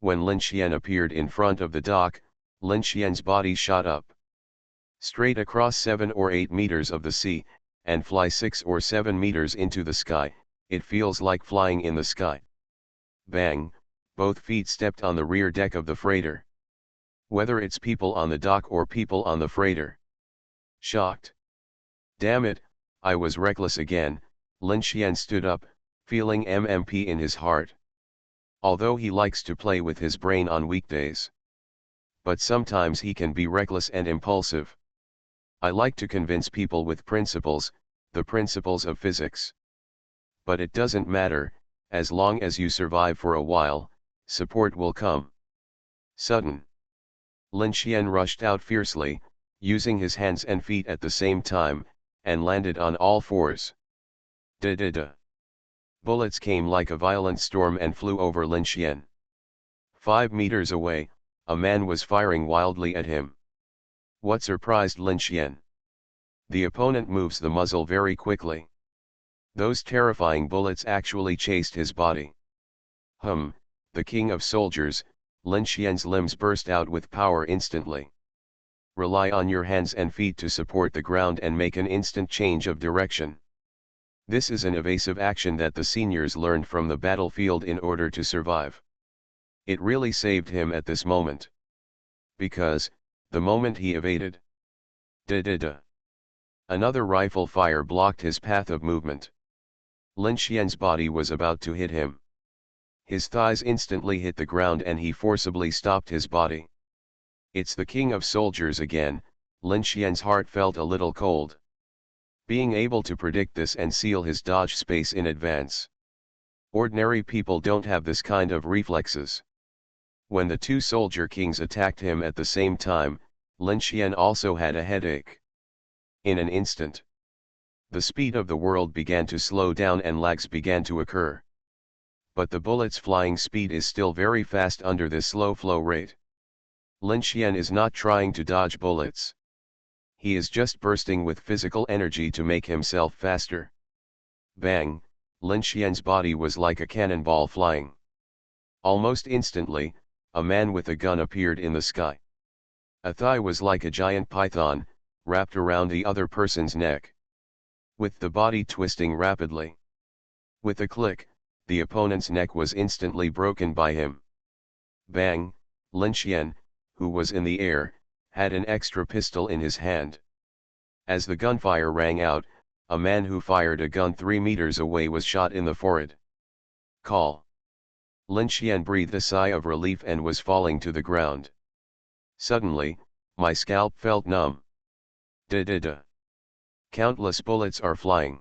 Speaker 1: When Lin Xian appeared in front of the dock, Lin Xian's body shot up. Straight across 7 or 8 meters of the sea, and fly 6 or 7 meters into the sky, it feels like flying in the sky. Bang, both feet stepped on the rear deck of the freighter. Whether it's people on the dock or people on the freighter. Shocked. Damn it, I was reckless again, Lin Xian stood up, feeling MMP in his heart. Although he likes to play with his brain on weekdays. But sometimes he can be reckless and impulsive. I like to convince people with principles, the principles of physics. But it doesn't matter, as long as you survive for a while, support will come. Sudden. Lin Xian rushed out fiercely, using his hands and feet at the same time, and landed on all fours. Da-da-da. Bullets came like a violent storm and flew over Lin Xian. 5 meters away, a man was firing wildly at him. What surprised Lin Xian? The opponent moves the muzzle very quickly. Those terrifying bullets actually chased his body. The king of soldiers, Lin Xian's limbs burst out with power instantly. Rely on your hands and feet to support the ground and make an instant change of direction. This is an evasive action that the seniors learned from the battlefield in order to survive. It really saved him at this moment. Because, the moment he evaded, another rifle fire blocked his path of movement. Lin Xian's body was about to hit him. His thighs instantly hit the ground and he forcibly stopped his body. It's the king of soldiers again. Lin Xian's heart felt a little cold. Being able to predict this and seal his dodge space in advance. Ordinary people don't have this kind of reflexes. When the two soldier kings attacked him at the same time, Lin Xian also had a headache. In an instant, the speed of the world began to slow down and lags began to occur. But the bullet's flying speed is still very fast under this slow flow rate. Lin Xian is not trying to dodge bullets. He is just bursting with physical energy to make himself faster. Bang! Lin Xian's body was like a cannonball flying. Almost instantly, a man with a gun appeared in the sky. A thigh was like a giant python, wrapped around the other person's neck. With the body twisting rapidly. With a click, the opponent's neck was instantly broken by him. Bang! Lin Xian, who was in the air, had an extra pistol in his hand. As the gunfire rang out, a man who fired a gun 3 meters away was shot in the forehead. Call. Lin Xian breathed a sigh of relief and was falling to the ground. Suddenly, my scalp felt numb. Countless bullets are flying.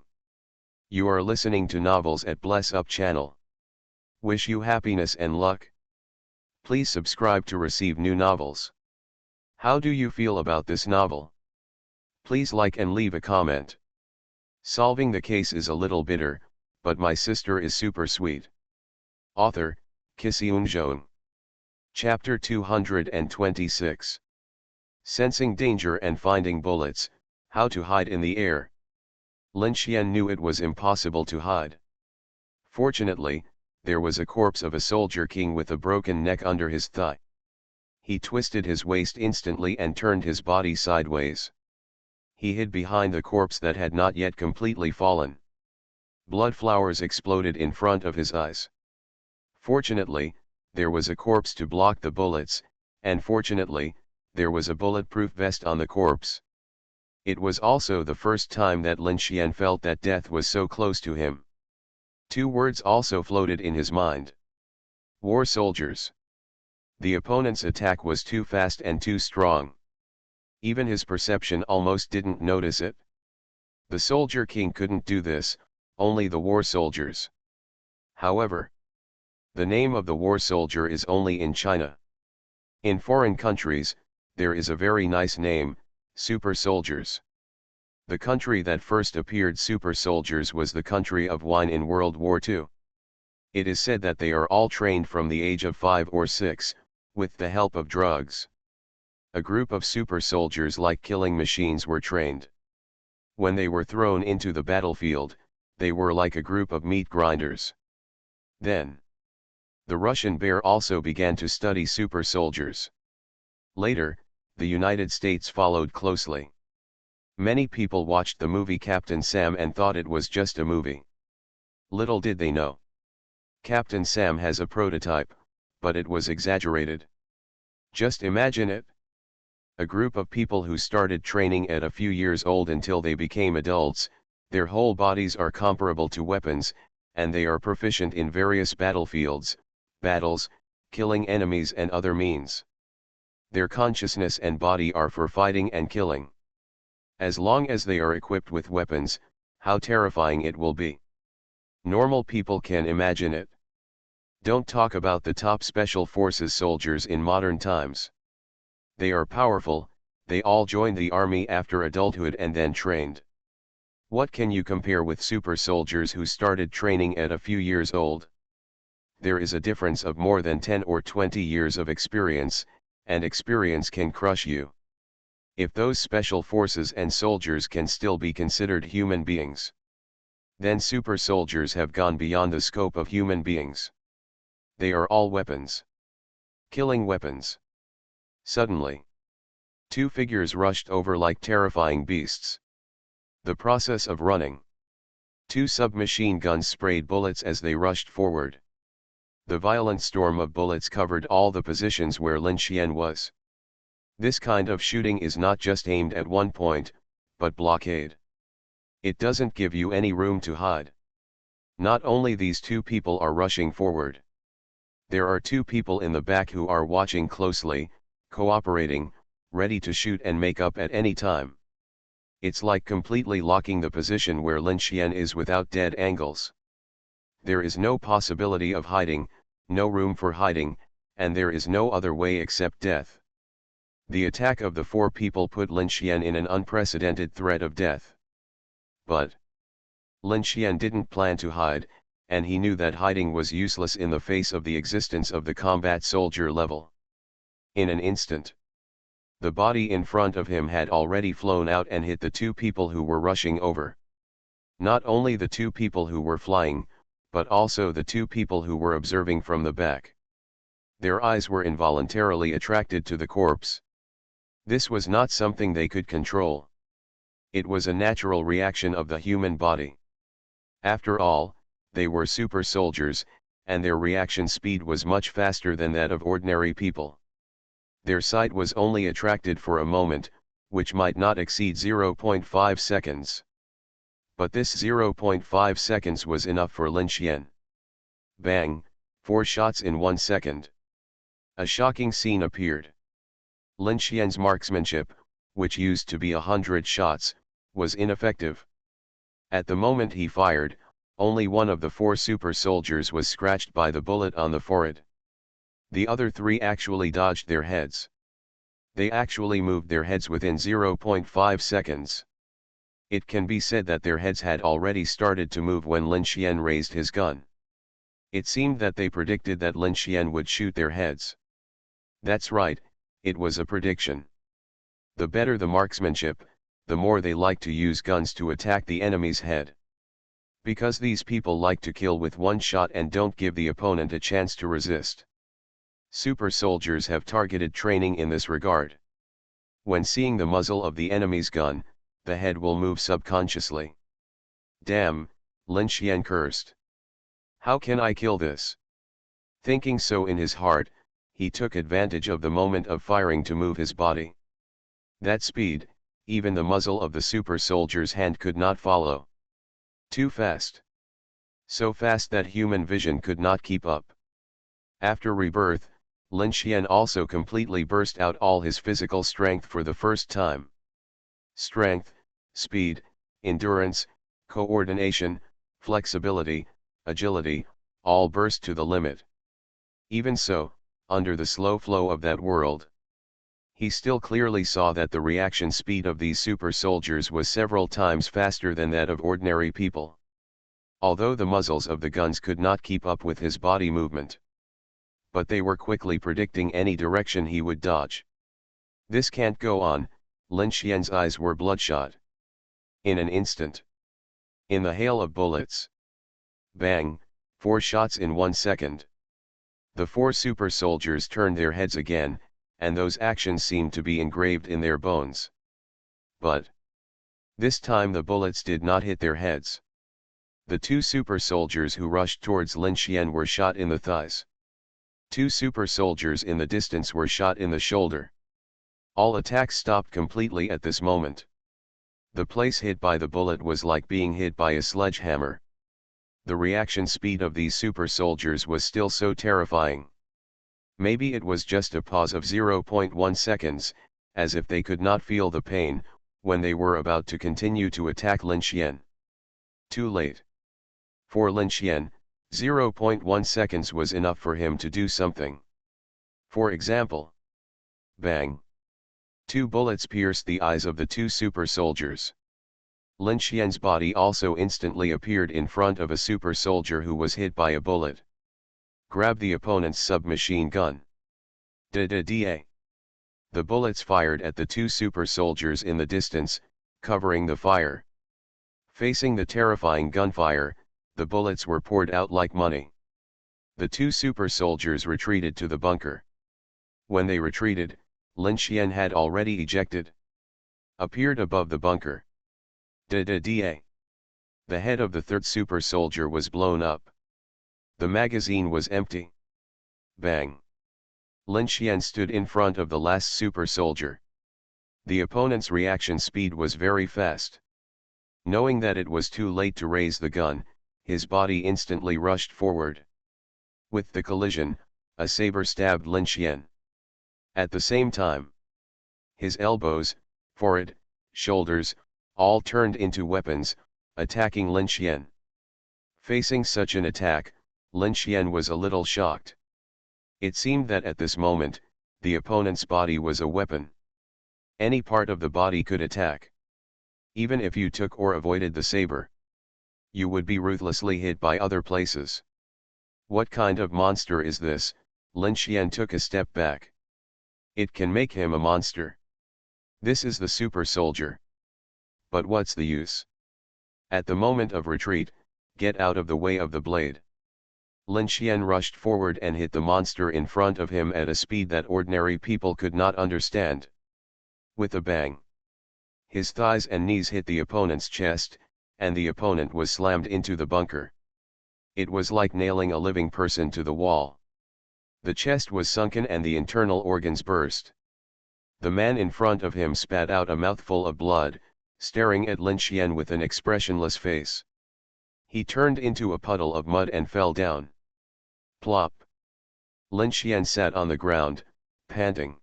Speaker 1: You are listening to novels at Bless Up channel. Wish you happiness and luck. Please subscribe to receive new novels. How do you feel about this novel? Please like and leave a comment. Solving the case is a little bitter, but my sister is super sweet. Author, Kisiun Zhong. Chapter 226. Sensing danger and finding bullets, how to hide in the air. Lin Xian knew it was impossible to hide. Fortunately, there was a corpse of a soldier king with a broken neck under his thigh. He twisted his waist instantly and turned his body sideways. He hid behind the corpse that had not yet completely fallen. Blood flowers exploded in front of his eyes. Fortunately, there was a corpse to block the bullets, and fortunately, there was a bulletproof vest on the corpse. It was also the first time that Lin Xian felt that death was so close to him. Two words also floated in his mind. War soldiers. The opponent's attack was too fast and too strong. Even his perception almost didn't notice it. The soldier king couldn't do this, only the war soldiers. However, the name of the war soldier is only in China. In foreign countries, there is a very nice name, super soldiers. The country that first appeared super soldiers was the country of wine in World War II. It is said that they are all trained from the age of 5 or 6, with the help of drugs. A group of super soldiers like killing machines were trained. When they were thrown into the battlefield, they were like a group of meat grinders. Then, the Russian bear also began to study super soldiers. Later, the United States followed closely. Many people watched the movie Captain Sam and thought it was just a movie. Little did they know. Captain Sam has a prototype, but it was exaggerated. Just imagine it. A group of people who started training at a few years old until they became adults, their whole bodies are comparable to weapons, and they are proficient in various battlefields, battles, killing enemies and other means. Their consciousness and body are for fighting and killing. As long as they are equipped with weapons, how terrifying it will be. Normal people can imagine it. Don't talk about the top special forces soldiers in modern times. They are powerful, they all joined the army after adulthood and then trained. What can you compare with super soldiers who started training at a few years old? There is a difference of more than 10 or 20 years of experience, and experience can crush you. If those special forces and soldiers can still be considered human beings, then super soldiers have gone beyond the scope of human beings. They are all weapons. Killing weapons. Suddenly, two figures rushed over like terrifying beasts. The process of running. Two submachine guns sprayed bullets as they rushed forward. The violent storm of bullets covered all the positions where Lin Xian was. This kind of shooting is not just aimed at one point, but blockade. It doesn't give you any room to hide. Not only these two people are rushing forward. There are two people in the back who are watching closely, cooperating, ready to shoot and make up at any time. It's like completely locking the position where Lin Xian is without dead angles. There is no possibility of hiding, no room for hiding, and there is no other way except death. The attack of the four people put Lin Xian in an unprecedented threat of death. But Lin Xian didn't plan to hide, and he knew that hiding was useless in the face of the existence of the combat soldier level. In an instant, the body in front of him had already flown out and hit the two people who were rushing over. Not only the two people who were flying, but also the two people who were observing from the back. Their eyes were involuntarily attracted to the corpse. This was not something they could control. It was a natural reaction of the human body. After all, they were super soldiers, and their reaction speed was much faster than that of ordinary people. Their sight was only attracted for a moment, which might not exceed 0.5 seconds. But this 0.5 seconds was enough for Lin Xian. Bang, 4 shots in 1 second. A shocking scene appeared. Lin Xian's marksmanship, which used to be 100 shots, was ineffective. At the moment he fired, only one of the 4 super soldiers was scratched by the bullet on the forehead. The other 3 actually dodged their heads. They actually moved their heads within 0.5 seconds. It can be said that their heads had already started to move when Lin Xian raised his gun. It seemed that they predicted that Lin Xian would shoot their heads. That's right, it was a prediction. The better the marksmanship, the more they like to use guns to attack the enemy's head. Because these people like to kill with one shot and don't give the opponent a chance to resist. Super soldiers have targeted training in this regard. When seeing the muzzle of the enemy's gun, the head will move subconsciously. Damn, Lin Xian cursed. How can I kill this? Thinking so in his heart, he took advantage of the moment of firing to move his body. That speed, even the muzzle of the super soldier's hand could not follow. Too fast. So fast that human vision could not keep up. After rebirth, Lin Xian also completely burst out all his physical strength for the first time. Strength, speed, endurance, coordination, flexibility, agility, all burst to the limit. Even so, under the slow flow of that world, he still clearly saw that the reaction speed of these super soldiers was several times faster than that of ordinary people. Although the muzzles of the guns could not keep up with his body movement, but they were quickly predicting any direction he would dodge. This can't go on, Lin Xian's eyes were bloodshot. In an instant. In the hail of bullets. Bang, 4 shots in 1 second. The 4 super soldiers turned their heads again, and those actions seemed to be engraved in their bones. But this time the bullets did not hit their heads. The 2 super soldiers who rushed towards Lin Xian were shot in the thighs. 2 super soldiers in the distance were shot in the shoulder. All attacks stopped completely at this moment. The place hit by the bullet was like being hit by a sledgehammer. The reaction speed of these super soldiers was still so terrifying. Maybe it was just a pause of 0.1 seconds, as if they could not feel the pain, when they were about to continue to attack Lin Xian. Too late. For Lin Xian, 0.1 seconds was enough for him to do something. For example, bang. 2 bullets pierced the eyes of the 2 super soldiers. Lin Xian's body also instantly appeared in front of a super soldier who was hit by a bullet. Grab the opponent's submachine gun. Da-da-da. The bullets fired at the two super soldiers in the distance, covering the fire. Facing the terrifying gunfire, the bullets were poured out like money. The two super soldiers retreated to the bunker. When they retreated, Lin Xian had already ejected. Appeared above the bunker. Da-da-da. The head of the third super soldier was blown up. The magazine was empty. Bang. Lin Xian stood in front of the last super soldier. The opponent's reaction speed was very fast. Knowing that it was too late to raise the gun, his body instantly rushed forward. With the collision, a saber stabbed Lin Xian. At the same time, his elbows, forehead, shoulders, all turned into weapons, attacking Lin Xian. Facing such an attack, Lin Xian was a little shocked. It seemed that at this moment, the opponent's body was a weapon. Any part of the body could attack. Even if you took or avoided the saber, you would be ruthlessly hit by other places. What kind of monster is this? Lin Xian took a step back. It can make him a monster. This is the super soldier. But what's the use? At the moment of retreat, get out of the way of the blade. Lin Xian rushed forward and hit the monster in front of him at a speed that ordinary people could not understand. With a bang, his thighs and knees hit the opponent's chest, and the opponent was slammed into the bunker. It was like nailing a living person to the wall. The chest was sunken and the internal organs burst. The man in front of him spat out a mouthful of blood, staring at Lin Xian with an expressionless face. He turned into a puddle of mud and fell down. Plop. Lin Xian sat on the ground, panting.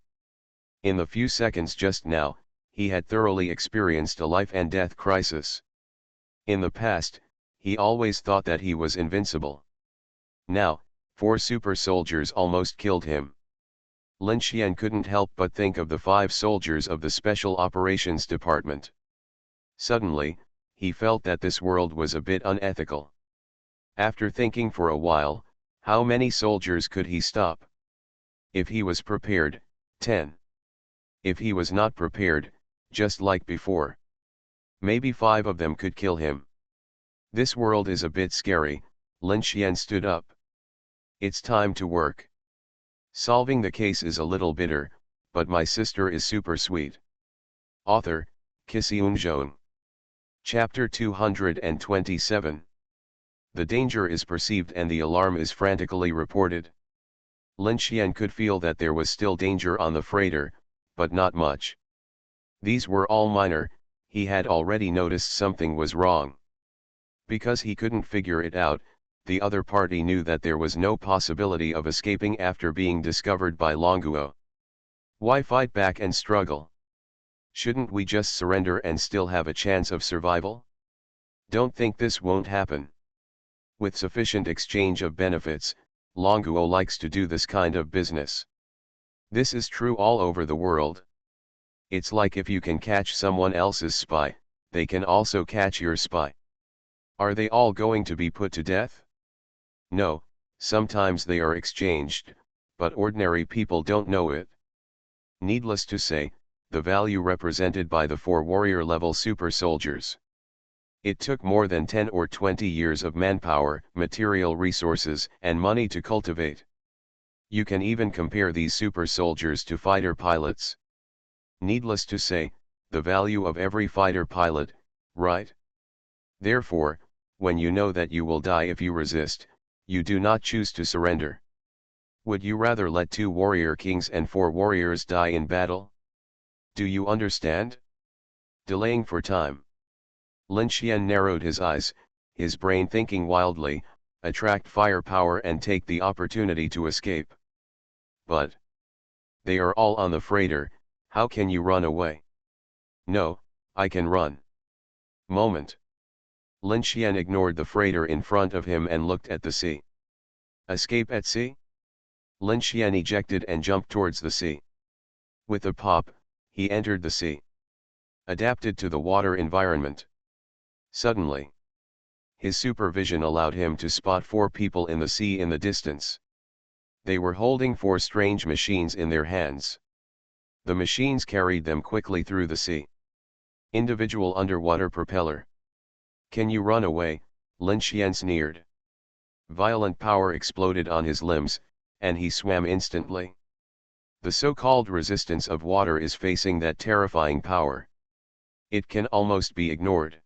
Speaker 1: In the few seconds just now, he had thoroughly experienced a life and death crisis. In the past, he always thought that he was invincible. Now, 4 super soldiers almost killed him. Lin Xian couldn't help but think of the 5 soldiers of the Special Operations Department. Suddenly, he felt that this world was a bit unethical. After thinking for a while, how many soldiers could he stop? If he was prepared, 10. If he was not prepared, just like before, maybe 5 of them could kill him. This world is a bit scary. Lin Xian stood up. It's time to work. Solving the case is a little bitter, but my sister is super sweet. Author, Kisiun. Chapter 227. The danger is perceived and the alarm is frantically reported. Lin Xian could feel that there was still danger on the freighter, but not much. These were all minor. He had already noticed something was wrong. Because he couldn't figure it out, the other party knew that there was no possibility of escaping after being discovered by Longuo. Why fight back and struggle? Shouldn't we just surrender and still have a chance of survival? Don't think this won't happen. With sufficient exchange of benefits, Longuo likes to do this kind of business. This is true all over the world. It's like if you can catch someone else's spy, they can also catch your spy. Are they all going to be put to death? No, sometimes they are exchanged, but ordinary people don't know it. Needless to say, the value represented by the 4 warrior-level super soldiers. It took more than 10 or 20 years of manpower, material resources, and money to cultivate. You can even compare these super soldiers to fighter pilots. Needless to say, the value of every fighter pilot, right? Therefore, when you know that you will die if you resist, you do not choose to surrender. Would you rather let 2 warrior kings and 4 warriors die in battle? Do you understand? Delaying for time. Lin Xian narrowed his eyes, his brain thinking wildly, attract firepower and take the opportunity to escape. But they are all on the freighter, how can you run away? No, I can run. Moment. Lin Xian ignored the freighter in front of him and looked at the sea. Escape at sea? Lin Xian ejected and jumped towards the sea. With a pop, he entered the sea. Adapted to the water environment. Suddenly, his supervision allowed him to spot 4 people in the sea in the distance. They were holding 4 strange machines in their hands. The machines carried them quickly through the sea. Individual underwater propeller. Can you run away? Lin Xian sneered. Violent power exploded on his limbs, and he swam instantly. The so-called resistance of water is facing that terrifying power. It can almost be ignored.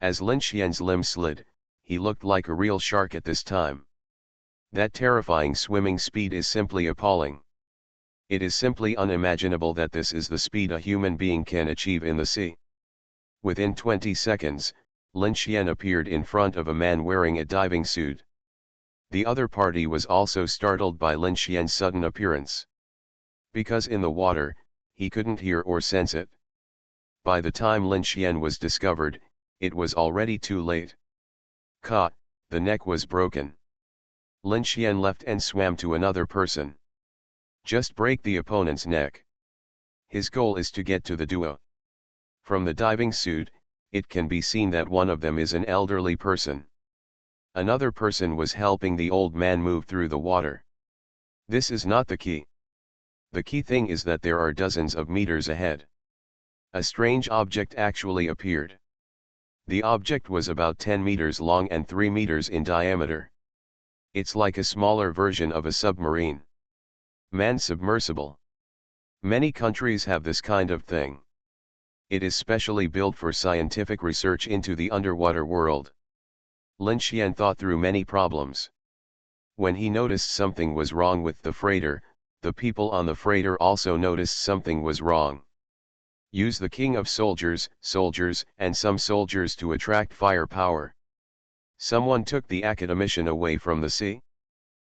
Speaker 1: As Lin Xian's limbs slid, he looked like a real shark at this time. That terrifying swimming speed is simply appalling. It is simply unimaginable that this is the speed a human being can achieve in the sea. Within 20 seconds, Lin Xian appeared in front of a man wearing a diving suit. The other party was also startled by Lin Xian's sudden appearance. Because in the water, he couldn't hear or sense it. By the time Lin Xian was discovered, it was already too late. Caught, the neck was broken. Lin Xian left and swam to another person. Just break the opponent's neck. His goal is to get to the duo. From the diving suit, it can be seen that one of them is an elderly person. Another person was helping the old man move through the water. This is not the key. The key thing is that there are dozens of meters ahead. A strange object actually appeared. The object was about 10 meters long and 3 meters in diameter. It's like a smaller version of a submarine. Man-submersible. Many countries have this kind of thing. It is specially built for scientific research into the underwater world. Lin Xian thought through many problems. When he noticed something was wrong with the freighter, the people on the freighter also noticed something was wrong. Use the king of soldiers, and some soldiers to attract firepower. Someone took the academician away from the sea.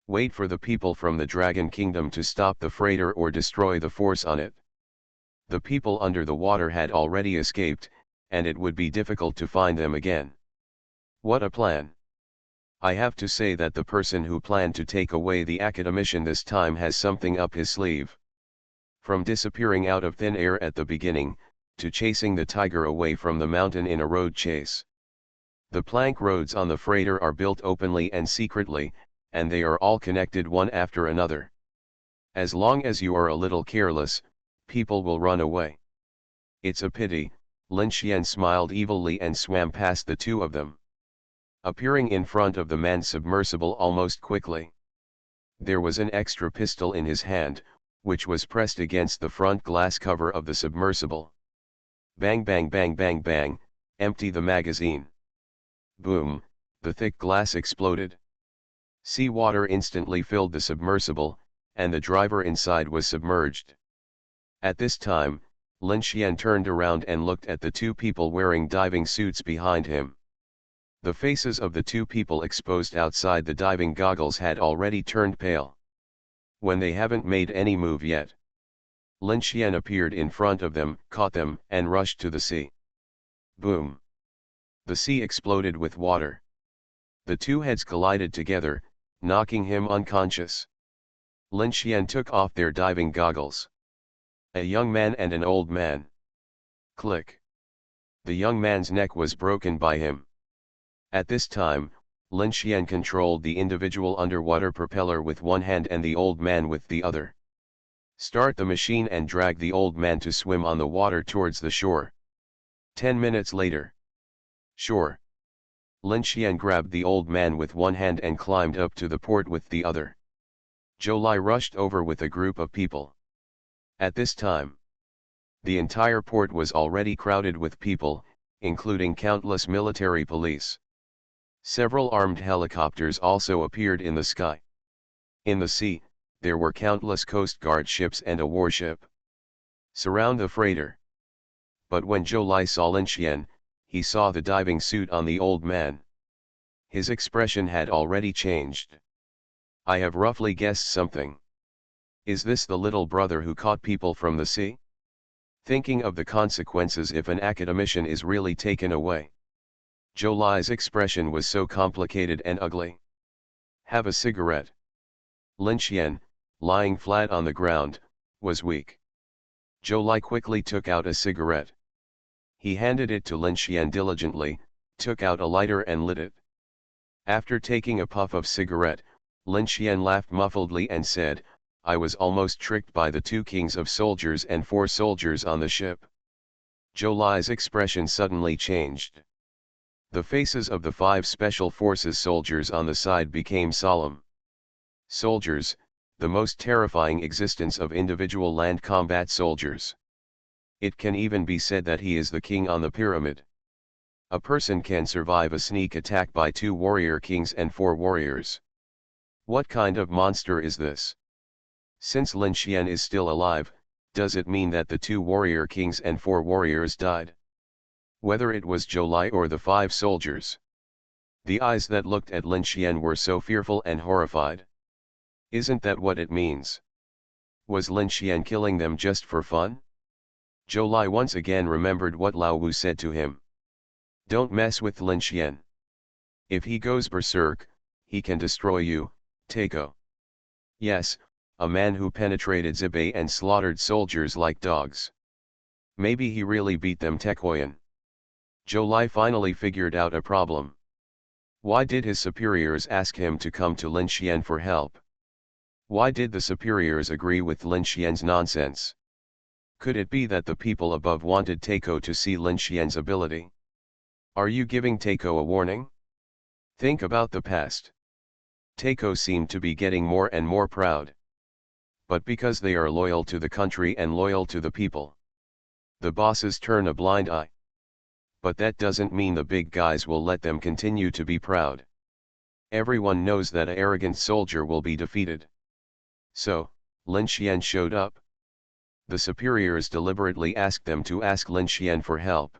Speaker 1: Wait for the people from the Dragon Kingdom to stop the freighter or destroy the force on it. The people under the water had already escaped, and it would be difficult to find them again. What a plan! I have to say that the person who planned to take away the academician this time has something up his sleeve. From disappearing out of thin air at the beginning, to chasing the tiger away from the mountain in a road chase. The plank roads on the freighter are built openly and secretly, and they are all connected one after another. As long as you are a little careless, people will run away. It's a pity. Lin Xian smiled evilly and swam past the 2 of them. Appearing in front of the man's submersible almost quickly. There was an extra pistol in his hand, which was pressed against the front glass cover of the submersible. Bang bang bang bang bang, empty the magazine. Boom, the thick glass exploded. Seawater instantly filled the submersible, and the driver inside was submerged. At this time, Lin Xian turned around and looked at the 2 people wearing diving suits behind him. The faces of the 2 people exposed outside the diving goggles had already turned pale. When they haven't made any move yet. Lin Xian appeared in front of them, caught them, and rushed to the sea. Boom! The sea exploded with water. The 2 heads collided together, knocking him unconscious. Lin Xian took off their diving goggles. A young man and an old man. Click. The young man's neck was broken by him. At this time, Lin Xian controlled the individual underwater propeller with one hand and the old man with the other. Start the machine and drag the old man to swim on the water towards the shore. 10 minutes later. Shore. Lin Xian grabbed the old man with one hand and climbed up to the port with the other. Zhou Lai rushed over with a group of people. At this time, the entire port was already crowded with people, including countless military police. Several armed helicopters also appeared in the sky. In the sea, there were countless Coast Guard ships and a warship. Surround the freighter. But when Zhou Lai saw Lin Xian, he saw the diving suit on the old man. His expression had already changed. I have roughly guessed something. Is this the little brother who caught people from the sea? Thinking of the consequences if an academician is really taken away. Zhou Lai's expression was so complicated and ugly. Have a cigarette. Lin Xian, lying flat on the ground, was weak. Zhou Lai quickly took out a cigarette. He handed it to Lin Xian diligently, took out a lighter and lit it. After taking a puff of cigarette, Lin Xian laughed muffledly and said, "I was almost tricked by the 2 kings of soldiers and 4 soldiers on the ship." Zhou Lai's expression suddenly changed. The faces of the 5 special forces soldiers on the side became solemn. Soldiers, the most terrifying existence of individual land combat soldiers. It can even be said that he is the king on the pyramid. A person can survive a sneak attack by 2 warrior kings and 4 warriors. What kind of monster is this? Since Lin Xian is still alive, does it mean that the 2 warrior kings and 4 warriors died? Whether it was Zhou Lai or the 5 soldiers. The eyes that looked at Lin Xian were so fearful and horrified. Isn't that what it means? Was Lin Xian killing them just for fun? Zhou Lai once again remembered what Lao Wu said to him. Don't mess with Lin Xian. If he goes berserk, he can destroy you, Takeo. Yes, a man who penetrated Zibei and slaughtered soldiers like dogs. Maybe he really beat them Tekoyan. Zhou Lai finally figured out a problem. Why did his superiors ask him to come to Lin Xian for help? Why did the superiors agree with Lin Xian's nonsense? Could it be that the people above wanted Takeo to see Lin Xian's ability? Are you giving Takeo a warning? Think about the past. Takeo seemed to be getting more and more proud. But because they are loyal to the country and loyal to the people, the bosses turn a blind eye. But that doesn't mean the big guys will let them continue to be proud. Everyone knows that an arrogant soldier will be defeated. So, Lin Xian showed up. The superiors deliberately asked them to ask Lin Xian for help.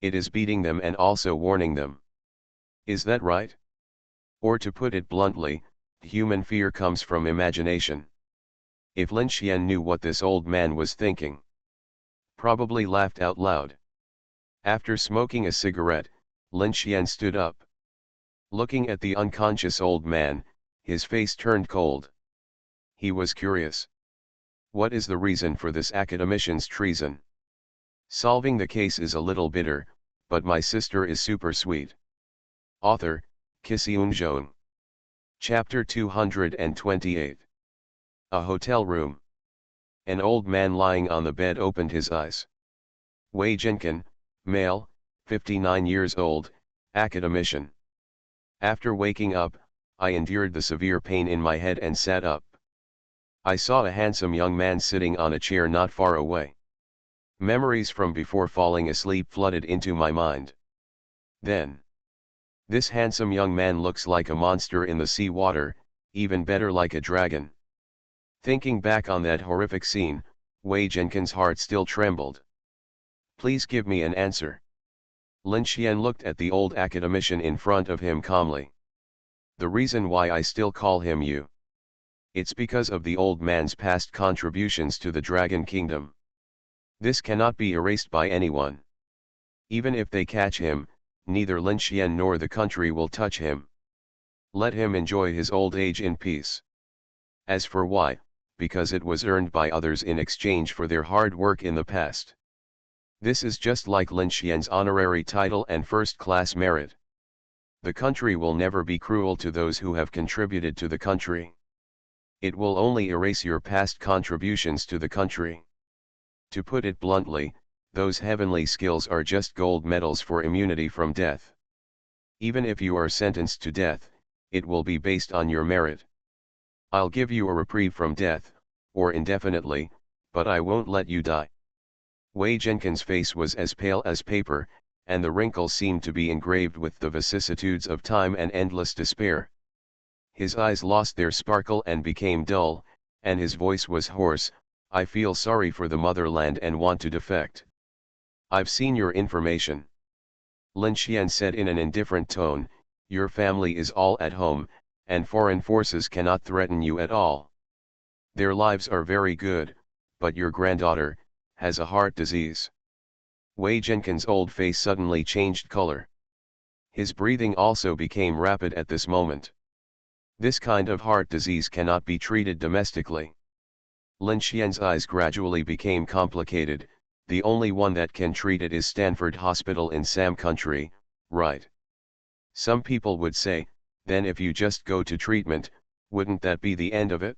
Speaker 1: It is beating them and also warning them. Is that right? Or to put it bluntly, human fear comes from imagination. If Lin Xian knew what this old man was thinking, probably laughed out loud. After smoking a cigarette, Lin Xian stood up. Looking at the unconscious old man, his face turned cold. He was curious. What is the reason for this academician's treason? Solving the case is a little bitter, but my sister is super sweet. Author, Kisiun Zhong. Chapter 228. A hotel room. An old man lying on the bed opened his eyes. Wei Jinken, male, 59 years old, academician. After waking up, I endured the severe pain in my head and sat up. I saw a handsome young man sitting on a chair not far away. Memories from before falling asleep flooded into my mind. Then, this handsome young man looks like a monster in the sea water, even better like a dragon. Thinking back on that horrific scene, Wei Jinken's heart still trembled. Please give me an answer. Lin Xian looked at the old academician in front of him calmly. The reason why I still call him you. It's because of the old man's past contributions to the Dragon Kingdom. This cannot be erased by anyone. Even if they catch him, neither Lin Xian nor the country will touch him. Let him enjoy his old age in peace. As for why, because it was earned by others in exchange for their hard work in the past. This is just like Lin Xian's honorary title and first-class merit. The country will never be cruel to those who have contributed to the country. It will only erase your past contributions to the country. To put it bluntly, those heavenly skills are just gold medals for immunity from death. Even if you are sentenced to death, it will be based on your merit. I'll give you a reprieve from death, or indefinitely, but I won't let you die. Wei Jinken's face was as pale as paper, and the wrinkles seemed to be engraved with the vicissitudes of time and endless despair. His eyes lost their sparkle and became dull, and his voice was hoarse. I feel sorry for the motherland and want to defect. I've seen your information. Lin Xian said in an indifferent tone, your family is all at home, and foreign forces cannot threaten you at all. Their lives are very good, but your granddaughter has a heart disease. Wei Jinken's old face suddenly changed color. His breathing also became rapid at this moment. This kind of heart disease cannot be treated domestically. Lin Xian's eyes gradually became complicated. The only one that can treat it is Stanford Hospital in Sam Country, right? Some people would say, then if you just go to treatment, wouldn't that be the end of it?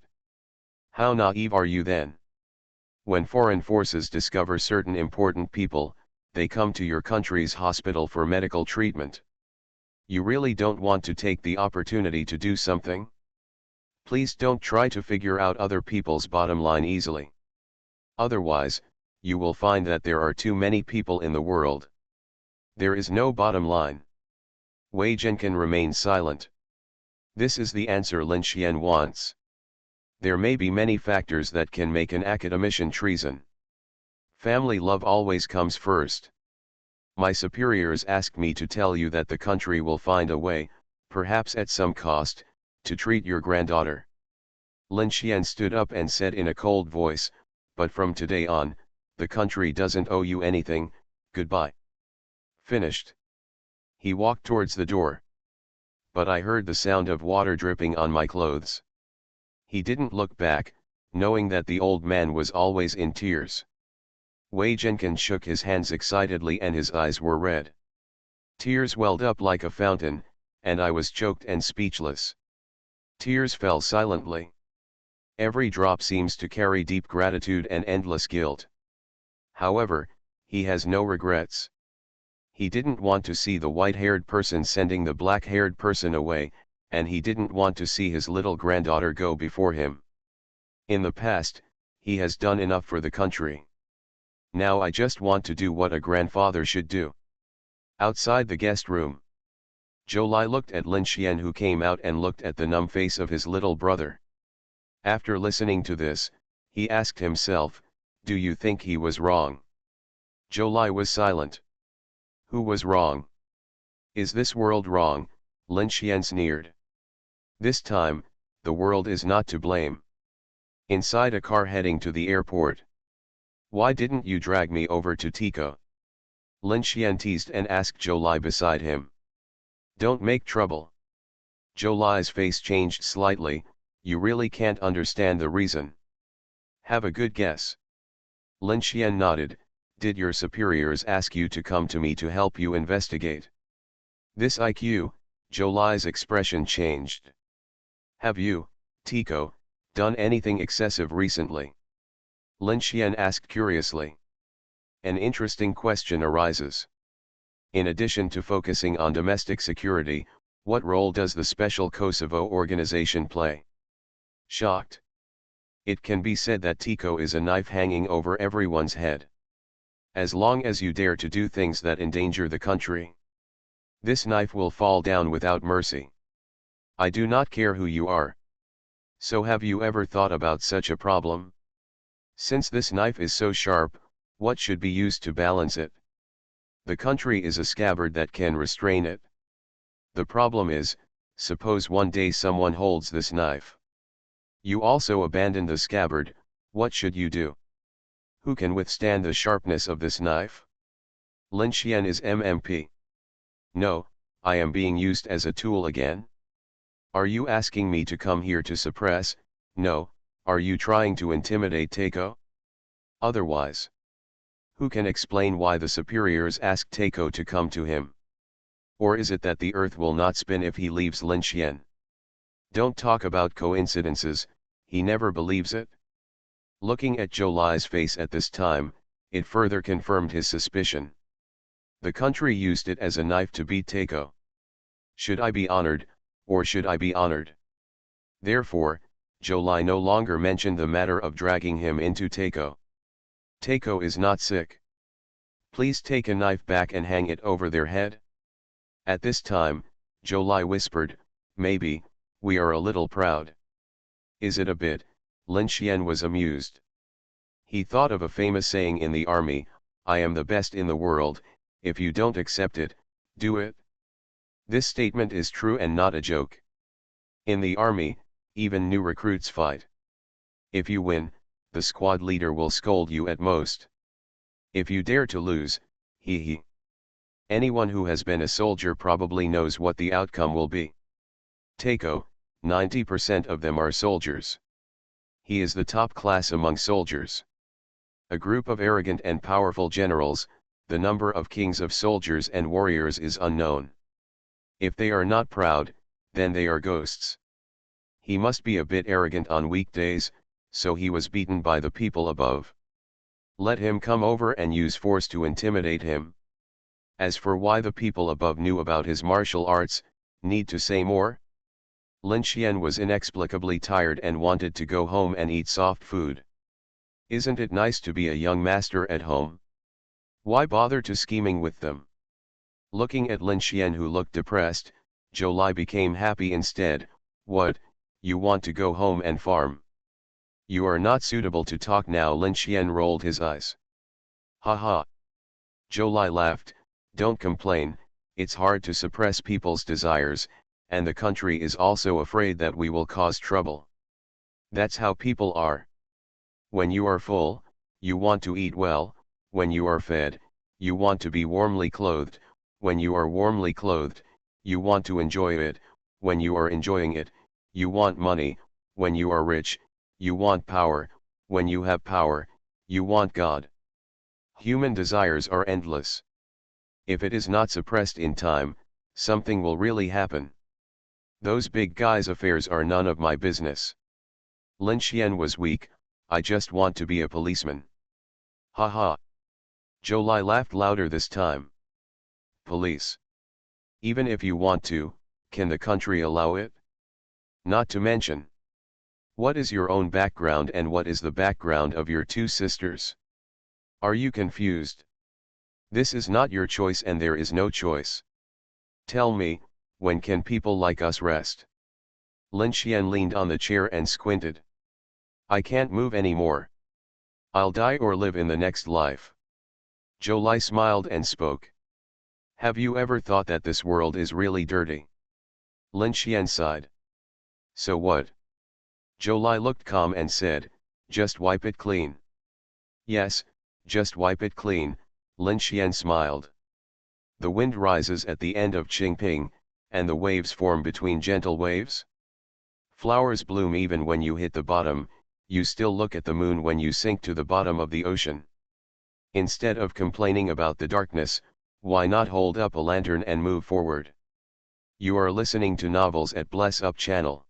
Speaker 1: How naive are you then? When foreign forces discover certain important people, they come to your country's hospital for medical treatment. You really don't want to take the opportunity to do something? Please don't try to figure out other people's bottom line easily. Otherwise, you will find that there are too many people in the world. There is no bottom line. Wei Zhenkan remained silent. This is the answer Lin Xian wants. There may be many factors that can make an academician treason. Family love always comes first. My superiors ask me to tell you that the country will find a way, perhaps at some cost, to treat your granddaughter. Lin Xian stood up and said in a cold voice, but from today on, the country doesn't owe you anything, goodbye. Finished. He walked towards the door. But I heard the sound of water dripping on my clothes. He didn't look back, knowing that the old man was always in tears. Wei Zhenkan shook his hands excitedly and his eyes were red. Tears welled up like a fountain, and I was choked and speechless. Tears fell silently. Every drop seems to carry deep gratitude and endless guilt. However, he has no regrets. He didn't want to see the white-haired person sending the black-haired person away, and he didn't want to see his little granddaughter go before him. In the past, he has done enough for the country. Now I just want to do what a grandfather should do. Outside the guest room, Zhou Lai looked at Lin Xian, who came out, and looked at the numb face of his little brother. After listening to this, he asked himself, do you think he was wrong? Zhou Lai was silent. Who was wrong? Is this world wrong? Lin Xian sneered. This time, the world is not to blame. Inside a car heading to the airport. Why didn't you drag me over to Tico? Lin Xian teased and asked Zhou Lai beside him. Don't make trouble. Zhou Lai's face changed slightly. You really can't understand the reason. Have a good guess. Lin Xian nodded. Did your superiors ask you to come to me to help you investigate? This IQ, Zhou Lai's expression changed. Have you, Tico, done anything excessive recently? Lin Xian asked curiously. An interesting question arises. In addition to focusing on domestic security, what role does the Special Kosovo organization play? Shocked. It can be said that Tico is a knife hanging over everyone's head. As long as you dare to do things that endanger the country, this knife will fall down without mercy. I do not care who you are. So have you ever thought about such a problem? Since this knife is so sharp, what should be used to balance it? The country is a scabbard that can restrain it. The problem is, suppose one day someone holds this knife. You also abandon the scabbard, what should you do? Who can withstand the sharpness of this knife? Lin Xian is MMP. No, I am being used as a tool again. Are you asking me to come here to suppress? No, are you trying to intimidate Teiko? Otherwise, who can explain why the superiors asked Teiko to come to him? Or is it that the earth will not spin if he leaves Lin Xian? Don't talk about coincidences, he never believes it. Looking at Zhou Lai's face at this time, it further confirmed his suspicion. The country used it as a knife to beat Teiko. Should I be honored, or should I be honored? Therefore, Zhou Lai no longer mentioned the matter of dragging him into Teiko. Teiko is not sick. Please take a knife back and hang it over their head. At this time, Zhou Lai whispered, maybe, we are a little proud. Is it a bit? Lin Xian was amused. He thought of a famous saying in the army, I am the best in the world, if you don't accept it, do it. This statement is true and not a joke. In the army, even new recruits fight. If you win, the squad leader will scold you at most. If you dare to lose, he. Anyone who has been a soldier probably knows what the outcome will be. Teiko, 90% of them are soldiers. He is the top class among soldiers. A group of arrogant and powerful generals, the number of kings of soldiers and warriors is unknown. If they are not proud, then they are ghosts. He must be a bit arrogant on weekdays, so he was beaten by the people above. Let him come over and use force to intimidate him. As for why the people above knew about his martial arts, need to say more? Lin Xian was inexplicably tired and wanted to go home and eat soft food. Isn't it nice to be a young master at home? Why bother to scheming with them? Looking at Lin Xian, who looked depressed, Zhou Lai became happy instead. What, you want to go home and farm? You are not suitable to talk now. Lin Xian rolled his eyes. Ha ha. Zhou Lai laughed. Don't complain, it's hard to suppress people's desires, and the country is also afraid that we will cause trouble. That's how people are. When you are full, you want to eat well. When you are fed, you want to be warmly clothed. When you are warmly clothed, you want to enjoy it. When you are enjoying it, you want money. When you are rich, you want power. When you have power, you want God. Human desires are endless. If it is not suppressed in time, something will really happen. Those big guys' affairs are none of my business. Lin Xian was weak. I just want to be a policeman. Ha ha. Zhou Lai laughed louder this time. Police. Even if you want to, can the country allow it? Not to mention, what is your own background and what is the background of your two sisters? Are you confused? This is not your choice and there is no choice. Tell me, when can people like us rest? Lin Xian leaned on the chair and squinted. I can't move anymore. I'll die or live in the next life. Zhou Lai smiled and spoke. Have you ever thought that this world is really dirty? Lin Xian sighed. So what? Zhou Lai looked calm and said, just wipe it clean. Yes, just wipe it clean, Lin Xian smiled. The wind rises at the end of Qingping, and the waves form between gentle waves. Flowers bloom even when you hit the bottom, you still look at the moon when you sink to the bottom of the ocean. Instead of complaining about the darkness, why not hold up a lantern and move forward? You are listening to novels at Bless Up channel.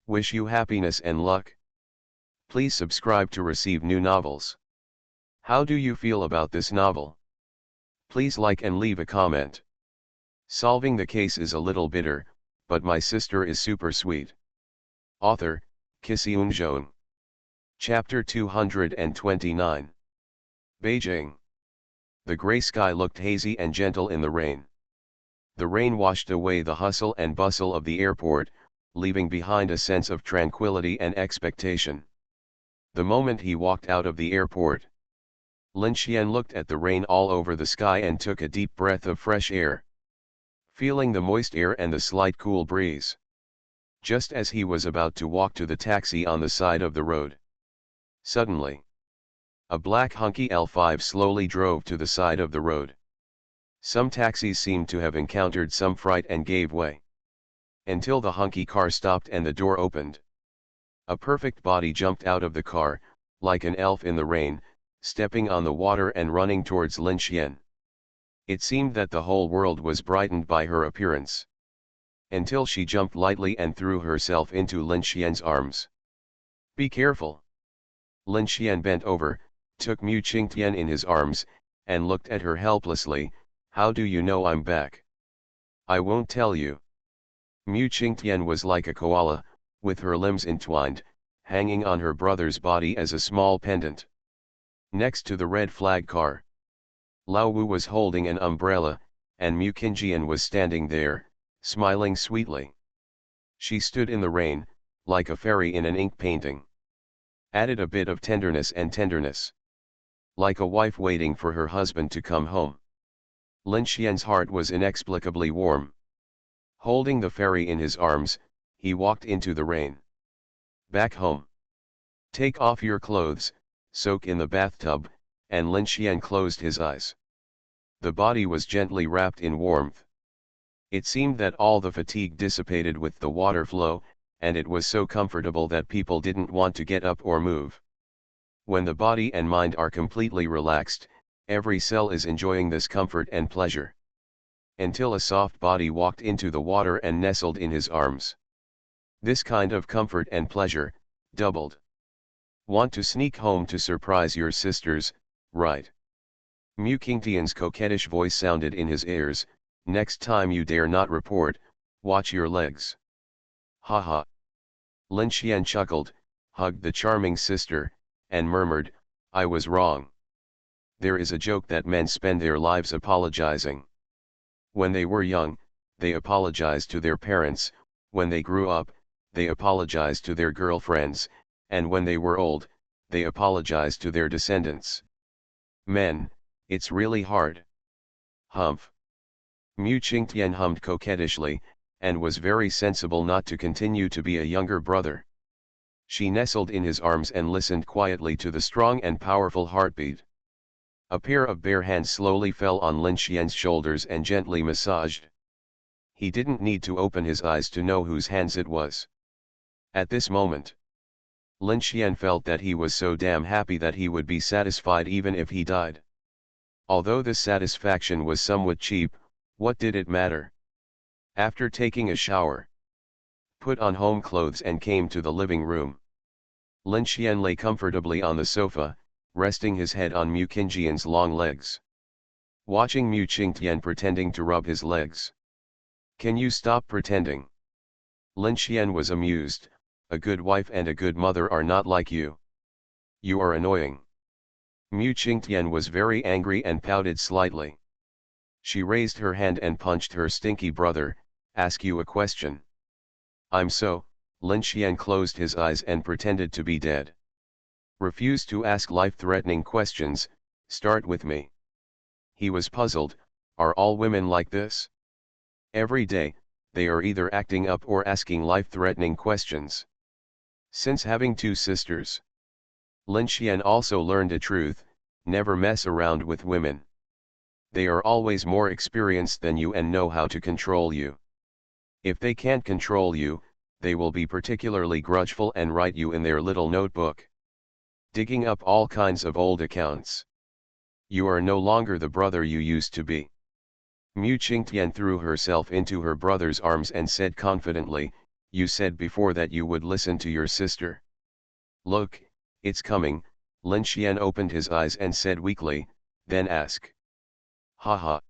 Speaker 1: Wish you happiness and luck. Please subscribe to receive new novels. How do you feel about this novel? Please like and leave a comment. Solving the case is a little bitter, but my sister is super sweet. Author, Qixiun Zhong. Chapter 229. Beijing. The gray sky looked hazy and gentle in the rain. The rain washed away the hustle and bustle of the airport, leaving behind a sense of tranquility and expectation. The moment he walked out of the airport, Lin Xian looked at the rain all over the sky and took a deep breath of fresh air. Feeling the moist air and the slight cool breeze. Just as he was about to walk to the taxi on the side of the road, suddenly, a black hunky L5 slowly drove to the side of the road. Some taxis seemed to have encountered some fright and gave way. Until the hunky car stopped and the door opened. A perfect body jumped out of the car, like an elf in the rain, stepping on the water and running towards Lin Xian. It seemed that the whole world was brightened by her appearance. Until she jumped lightly and threw herself into Lin Xian's arms. Be careful. Lin Xian bent over, took Mu Qingtian in his arms, and looked at her helplessly. How do you know I'm back? I won't tell you. Mu Qingtian was like a koala, with her limbs entwined, hanging on her brother's body as a small pendant. Next to the red flag car, Lao Wu was holding an umbrella, and Mu Qingtian was standing there, smiling sweetly. She stood in the rain, like a fairy in an ink painting. Added a bit of tenderness and tenderness. Like a wife waiting for her husband to come home. Lin Xian's heart was inexplicably warm. Holding the fairy in his arms, he walked into the rain. Back home. Take off your clothes, soak in the bathtub, and Lin Xian closed his eyes. The body was gently wrapped in warmth. It seemed that all the fatigue dissipated with the water flow, and it was so comfortable that people didn't want to get up or move. When the body and mind are completely relaxed, Every cell is enjoying this comfort and pleasure. Until a soft body walked into the water and nestled in his arms. This kind of comfort and pleasure, doubled. Want to sneak home to surprise your sisters, right? Mukingtian's coquettish voice sounded in his ears. Next time you dare not report, watch your legs. Ha ha. Lin Xian chuckled, hugged the charming sister, and murmured, I was wrong. There is a joke that men spend their lives apologizing. When they were young, they apologized to their parents, when they grew up, they apologized to their girlfriends, and when they were old, they apologized to their descendants. Men, it's really hard. Humph. Mu Qingtian hummed coquettishly, and was very sensible not to continue to be a younger brother. She nestled in his arms and listened quietly to the strong and powerful heartbeat. A pair of bare hands slowly fell on Lin Xian's shoulders and gently massaged. He didn't need to open his eyes to know whose hands it was. At this moment, Lin Xian felt that he was so damn happy that he would be satisfied even if he died. Although this satisfaction was somewhat cheap, what did it matter? After taking a shower, put on home clothes and came to the living room. Lin Xian lay comfortably on the sofa, resting his head on Mu Qingtian's long legs. Watching Mu Qingtian pretending to rub his legs. Can you stop pretending? Lin Xian was amused. A good wife and a good mother are not like you. You are annoying. Mu Qingtian was very angry and pouted slightly. She raised her hand and punched her stinky brother. Ask you a question. I'm so. Lin Xian closed his eyes and pretended to be dead. Refuse to ask life-threatening questions, start with me. He was puzzled. Are all women like this? Every day, they are either acting up or asking life-threatening questions. Since having two sisters, Lin Xian also learned a truth: never mess around with women. They are always more experienced than you and know how to control you. If they can't control you, they will be particularly grudgeful and write you in their little notebook, digging up all kinds of old accounts. You are no longer the brother you used to be. Mu Qingtian threw herself into her brother's arms and said confidently, you said before that you would listen to your sister. Look, it's coming. Lin Xian opened his eyes and said weakly, then ask. Ha ha.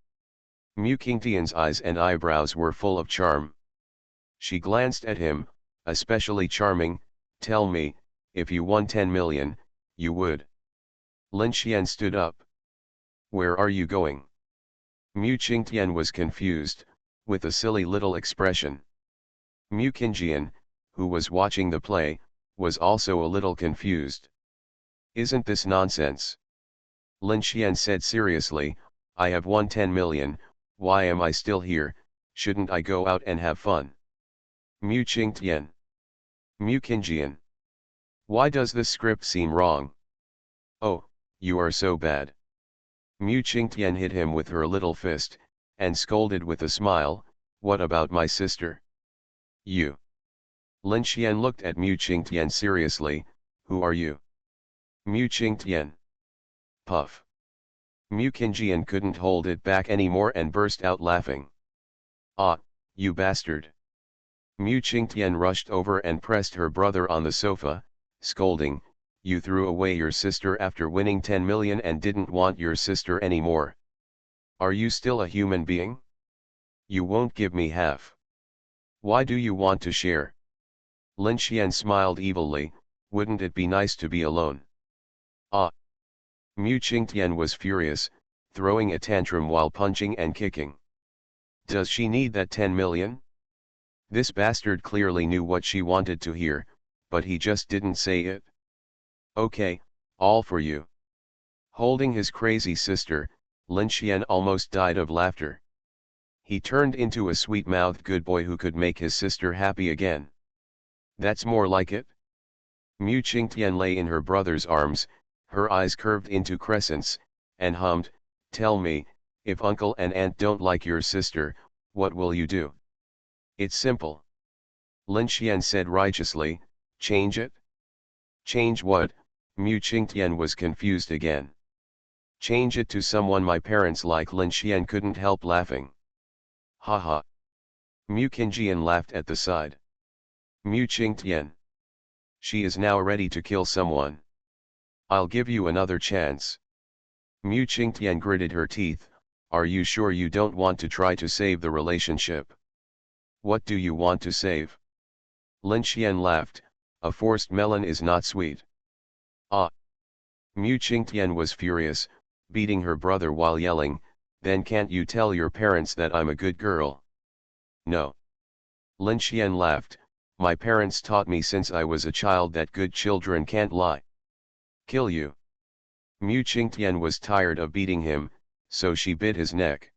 Speaker 1: Mu Qingtian's eyes and eyebrows were full of charm. She glanced at him, especially charming. Tell me, if you won 10 million, you would. Lin Xian stood up. Where are you going? Mu Qingtian was confused, with a silly little expression. Mu Qingtian, who was watching the play, was also a little confused. Isn't this nonsense? Lin Xian said seriously, I have won 10 million, why am I still here? Shouldn't I go out and have fun? Mu Qingtian. Mu Qingtian. Why does this script seem wrong? Oh, you are so bad. Mu Qingtian hit him with her little fist, and scolded with a smile, what about my sister? You. Lin Xian looked at Mu Qingtian seriously, who are you? Mu Qingtian. Puff. Mu Qingtian couldn't hold it back anymore and burst out laughing. Ah, you bastard. Mu Qingtian rushed over and pressed her brother on the sofa, scolding, you threw away your sister after winning 10 million and didn't want your sister anymore. Are you still a human being? You won't give me half. Why do you want to share? Lin Xian smiled evilly, wouldn't it be nice to be alone? Ah. Mu Qingtian was furious, throwing a tantrum while punching and kicking. Does she need that 10 million? This bastard clearly knew what she wanted to hear, but he just didn't say it. Okay, all for you. Holding his crazy sister, Lin Xian almost died of laughter. He turned into a sweet-mouthed good boy who could make his sister happy again. That's more like it. Mu Qingtian lay in her brother's arms, her eyes curved into crescents, and hummed, tell me, if uncle and aunt don't like your sister, what will you do? It's simple. Lin Xian said righteously, change it? Change what? Mu Qingtian was confused again. Change it to someone my parents like. Lin Xian couldn't help laughing. Haha. Mu Qingjian laughed at the side. Mu Qingtian. She is now ready to kill someone. I'll give you another chance. Mu Qingtian gritted her teeth. Are you sure you don't want to try to save the relationship? What do you want to save? Lin Xian laughed. A forced melon is not sweet. Ah. Mu Qingtian was furious, beating her brother while yelling, then can't you tell your parents that I'm a good girl? No. Lin Xian laughed. My parents taught me since I was a child that good children can't lie. Kill you. Mu Qingtian was tired of beating him, so she bit his neck.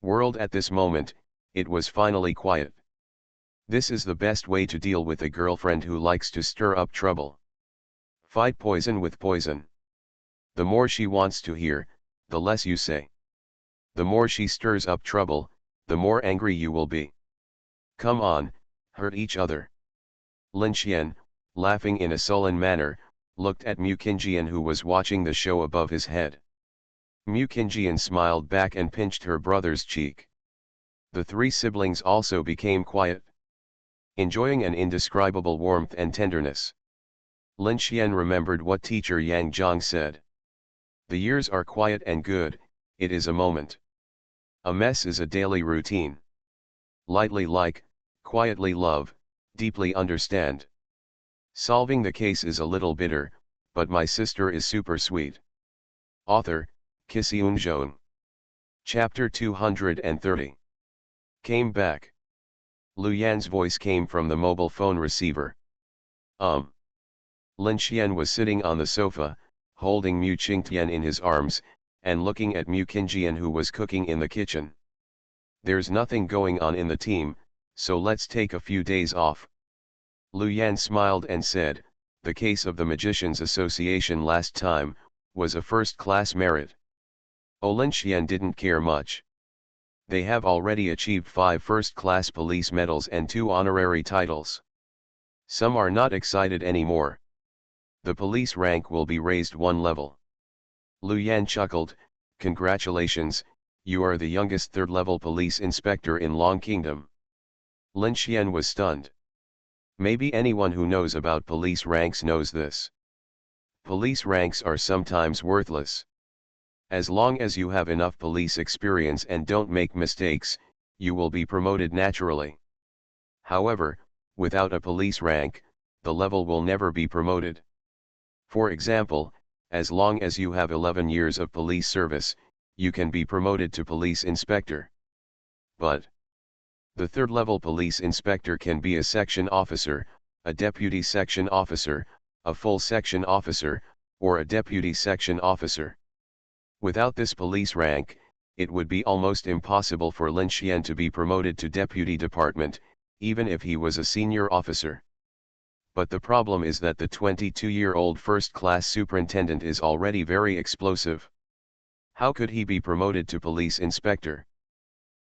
Speaker 1: World at this moment, it was finally quiet. This is the best way to deal with a girlfriend who likes to stir up trouble. Fight poison with poison. The more she wants to hear, the less you say. The more she stirs up trouble, the more angry you will be. Come on, hurt each other. Lin Xian, laughing in a sullen manner, looked at Mu Qingjian who was watching the show above his head. Mu Qingjian smiled back and pinched her brother's cheek. The three siblings also became quiet, enjoying an indescribable warmth and tenderness. Lin Xian remembered what teacher Yang Zhang said. The years are quiet and good, it is a moment. A mess is a daily routine. Lightly like, quietly love, deeply understand. Solving the case is a little bitter, but my sister is super sweet. Author, Kisiun Zhong. Chapter 230. Came back. Lu Yan's voice came from the mobile phone receiver. Lin Xian was sitting on the sofa, holding Mu Qingtian in his arms, and looking at Mu Qingjian who was cooking in the kitchen. There's nothing going on in the team, so let's take a few days off. Lu Yan smiled and said, the case of the Magicians Association last time, was a first-class merit. Lin Xian didn't care much. They have already achieved 5 first-class police medals and 2 honorary titles. Some are not excited anymore. The police rank will be raised 1 level. Lu Yan chuckled, congratulations, you are the youngest 3rd-level police inspector in Long Kingdom. Lin Xian was stunned. Maybe anyone who knows about police ranks knows this. Police ranks are sometimes worthless. As long as you have enough police experience and don't make mistakes, you will be promoted naturally. However, without a police rank, the level will never be promoted. For example, as long as you have 11 years of police service, you can be promoted to police inspector. But the 3rd-level police inspector can be a section officer, a deputy section officer, a full section officer, or a deputy section officer. Without this police rank, it would be almost impossible for Lin Xian to be promoted to deputy department, even if he was a senior officer. But the problem is that the 22-year-old first-class superintendent is already very explosive. How could he be promoted to police inspector?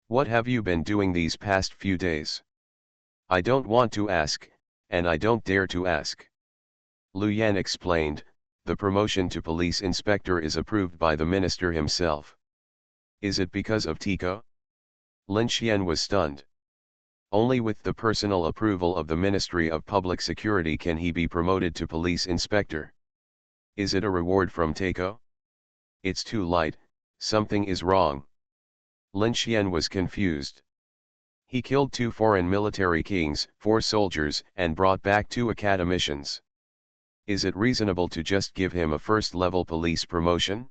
Speaker 1: What have you been doing these past few days? I don't want to ask, and I don't dare to ask. Lu Yan explained, the promotion to police inspector is approved by the minister himself. Is it because of Tico? Lin Xian was stunned. Only with the personal approval of the Ministry of Public Security can he be promoted to police inspector. Is it a reward from Tico? It's too light, something is wrong. Lin Xian was confused. He killed 2 foreign military kings, 4 soldiers, and brought back 2 academicians. Is it reasonable to just give him a first-level police promotion?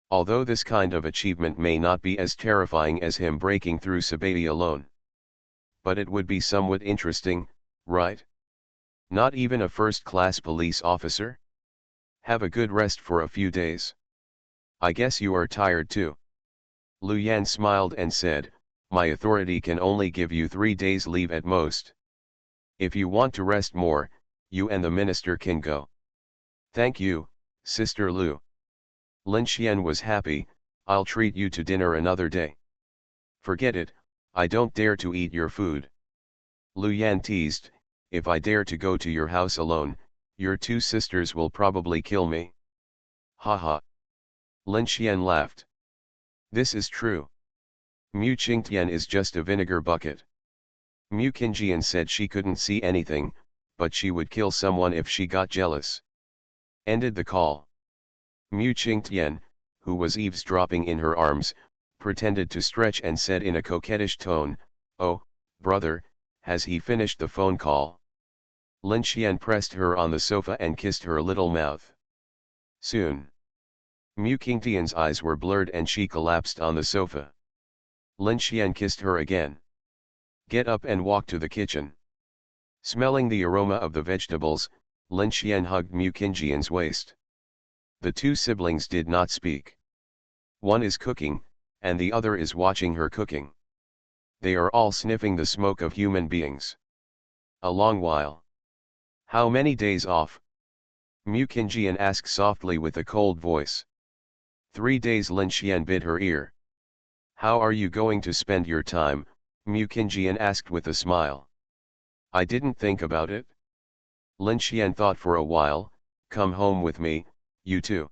Speaker 1: Although this kind of achievement may not be as terrifying as him breaking through Sabati alone. But it would be somewhat interesting, right? Not even a first-class police officer? Have a good rest for a few days. I guess you are tired too. Lu Yan smiled and said, my authority can only give you 3 days leave at most. If you want to rest more, you and the minister can go. Thank you, Sister Lu. Lin Xian was happy, I'll treat you to dinner another day. Forget it, I don't dare to eat your food. Lu Yan teased, if I dare to go to your house alone, your 2 sisters will probably kill me. Haha. Lin Xian laughed. This is true. Mu Qingtian is just a vinegar bucket. Mu Qingjian said she couldn't see anything, but she would kill someone if she got jealous. Ended the call. Mu Qingtian, who was eavesdropping in her arms, pretended to stretch and said in a coquettish tone, "Oh, brother, has he finished the phone call?" Lin Xian pressed her on the sofa and kissed her little mouth. Soon. Mu Qingtian's eyes were blurred and she collapsed on the sofa. Lin Xian kissed her again. Get up and walk to the kitchen. Smelling the aroma of the vegetables, Lin Xian hugged Mu Qingjian's waist. The two siblings did not speak. One is cooking, and the other is watching her cooking. They are all sniffing the smoke of human beings. A long while. How many days off? Mu Qingjian asked softly with a cold voice. 3 days, Lin Xian bit her ear. How are you going to spend your time? Mu Qingjian asked with a smile. I didn't think about it. Lin Xian thought for a while. Come home with me, you too.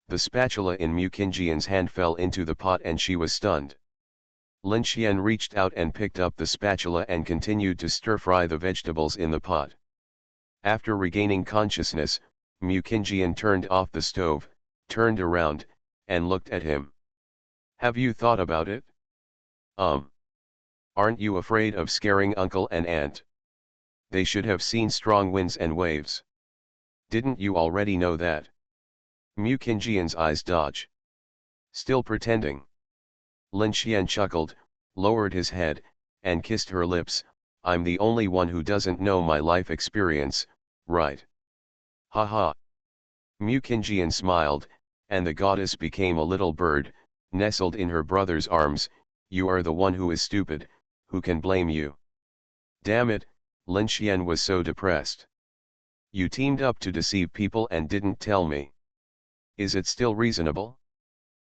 Speaker 1: The spatula in Mu Qingjian's hand fell into the pot and she was stunned. Lin Xian reached out and picked up the spatula and continued to stir-fry the vegetables in the pot. After regaining consciousness, Mu Qingjian turned off the stove, turned around, and looked at him. Have you thought about it? Aren't you afraid of scaring uncle and aunt? They should have seen strong winds and waves. Didn't you already know that? Mu Qingjian's eyes dodge. Still pretending. Lin Xian chuckled, lowered his head, and kissed her lips. I'm the only one who doesn't know my life experience, right? Ha ha. Mu Qingjian smiled, and the goddess became a little bird, nestled in her brother's arms. You are the one who is stupid, who can blame you? Damn it, Lin Xian was so depressed. You teamed up to deceive people and didn't tell me. Is it still reasonable?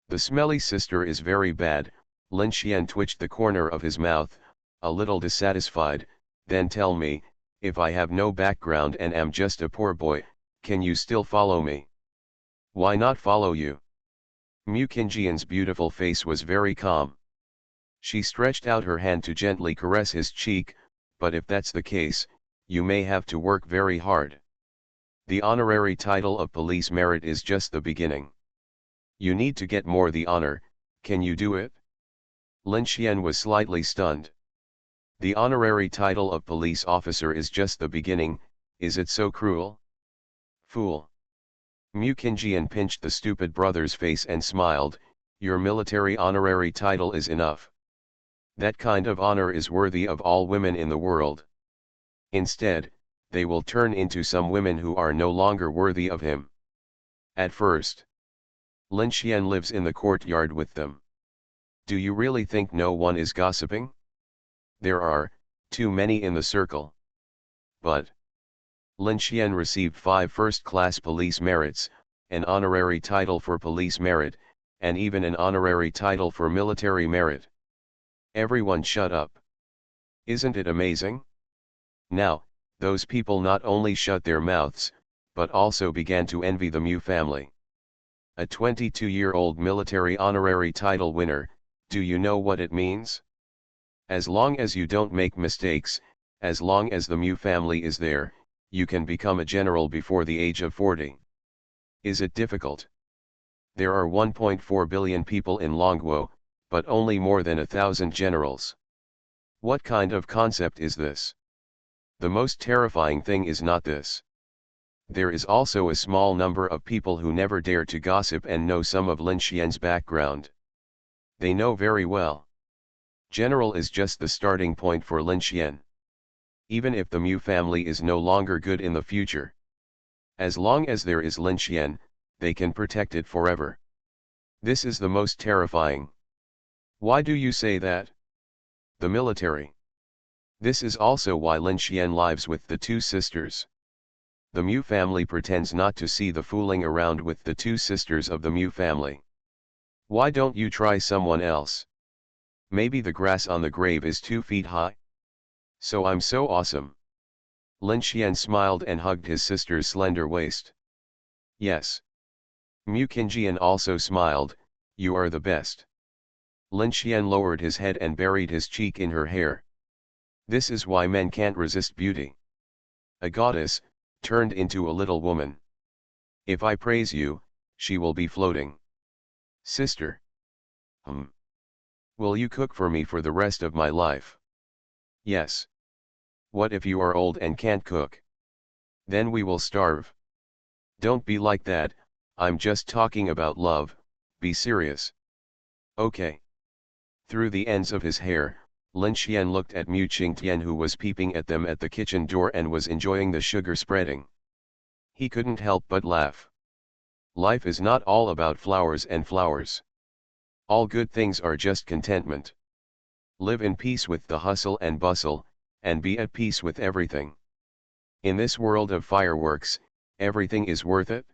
Speaker 1: The smelly sister is very bad. Lin Xian twitched the corner of his mouth, a little dissatisfied. Then tell me, if I have no background and am just a poor boy, can you still follow me? Why not follow you? Mu Qingjian's beautiful face was very calm. She stretched out her hand to gently caress his cheek, but if that's the case, you may have to work very hard. The honorary title of police merit is just the beginning. You need to get more the honor. Can you do it? Lin Xian was slightly stunned. The honorary title of police officer is just the beginning. Is it so cruel? Fool. Mu Qingjian pinched the stupid brother's face and smiled. Your military honorary title is enough. That kind of honor is worthy of all women in the world. Instead, they will turn into some women who are no longer worthy of him. At first, Lin Xian lives in the courtyard with them. Do you really think no one is gossiping? There are, too many in the circle. But Lin Xian received 5 first-class police merits, an honorary title for police merit, and even an honorary title for military merit. Everyone shut up. Isn't it amazing? Now, those people not only shut their mouths, but also began to envy the Mu family. A 22-year-old military honorary title winner, do you know what it means? As long as you don't make mistakes, as long as the Mu family is there, you can become a general before the age of 40. Is it difficult? There are 1.4 billion people in Longguo, but only more than 1,000 generals. What kind of concept is this? The most terrifying thing is not this. There is also a small number of people who never dare to gossip and know some of Lin Xian's background. They know very well. General is just the starting point for Lin Xian. Even if the Mu family is no longer good in the future. As long as there is Lin Xian, they can protect it forever. This is the most terrifying. Why do you say that? The military. This is also why Lin Xian lives with the 2 sisters. The Mu family pretends not to see the fooling around with the 2 sisters of the Mu family. Why don't you try someone else? Maybe the grass on the grave is 2 feet high? So I'm so awesome. Lin Xian smiled and hugged his sister's slender waist. Yes. Mu Qingjian also smiled, "You are the best." Lin Xian lowered his head and buried his cheek in her hair. This is why men can't resist beauty. A goddess, turned into a little woman. If I praise you, she will be floating. Sister. Will you cook for me for the rest of my life? Yes. What if you are old and can't cook? Then we will starve. Don't be like that, I'm just talking about love, be serious. Okay. Through the ends of his hair, Lin Xian looked at Mu Qingtian, who was peeping at them at the kitchen door and was enjoying the sugar spreading. He couldn't help but laugh. Life is not all about flowers and flowers. All good things are just contentment. Live in peace with the hustle and bustle, and be at peace with everything. In this world of fireworks, everything is worth it.